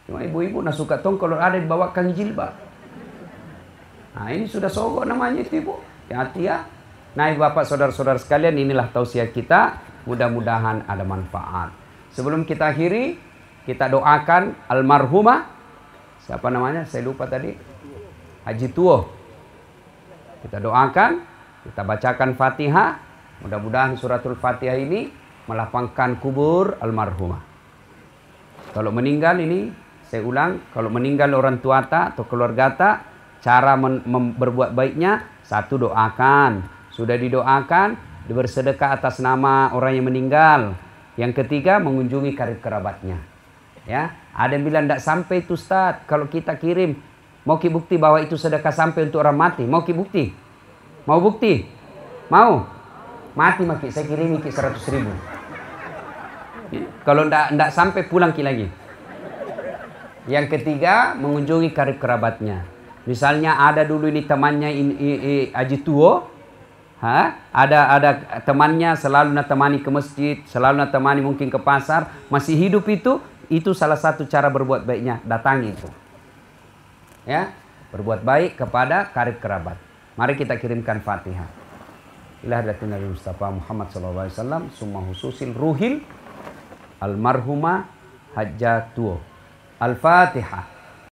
Cuma ibu-ibu nak suka tong kalau ada dibawakan jilbab. Nah ini sudah sogok namanya itu ibu. Hati-hati ya. Nah bapak saudara-saudara sekalian, inilah tausiah kita. Mudah-mudahan ada manfaat. Sebelum kita akhiri, kita doakan almarhumah. Siapa namanya? Saya lupa tadi. Haji Tuo. Kita doakan, kita bacakan Fatihah. Mudah-mudahan suratul Fatihah ini melapangkan kubur almarhumah. Kalau meninggal ini, saya ulang, kalau meninggal orang tua ta atau keluarga ta, cara berbuat baiknya, satu doakan. Sudah didoakan, bersedekah atas nama orang yang meninggal. Yang ketiga, mengunjungi karib kerabatnya. Ya, ada yang bilang tidak sampai itu Ustaz. Kalau kita kirim, mau ki bukti bahwa itu sedekah sampai untuk orang mati. Mau ki bukti? Mau bukti? Mau? Mati maki, saya kirim ki 100.000. Kalau tidak sampai, pulang ki lagi. Yang ketiga, mengunjungi karib kerabatnya. Misalnya ada dulu ini temannya Haji Tuo. Ada temannya selalu nak temani ke masjid, selalu nak temani mungkin ke pasar, masih hidup itu salah satu cara berbuat baiknya, datangi itu. Ya, berbuat baik kepada karib kerabat. Mari kita kirimkan Fatihah. Ila hadratin Nabi Mustafa Muhammad SAW, summa hususil ruhil almarhumah Hajjah Tuo. Al-Fatihah.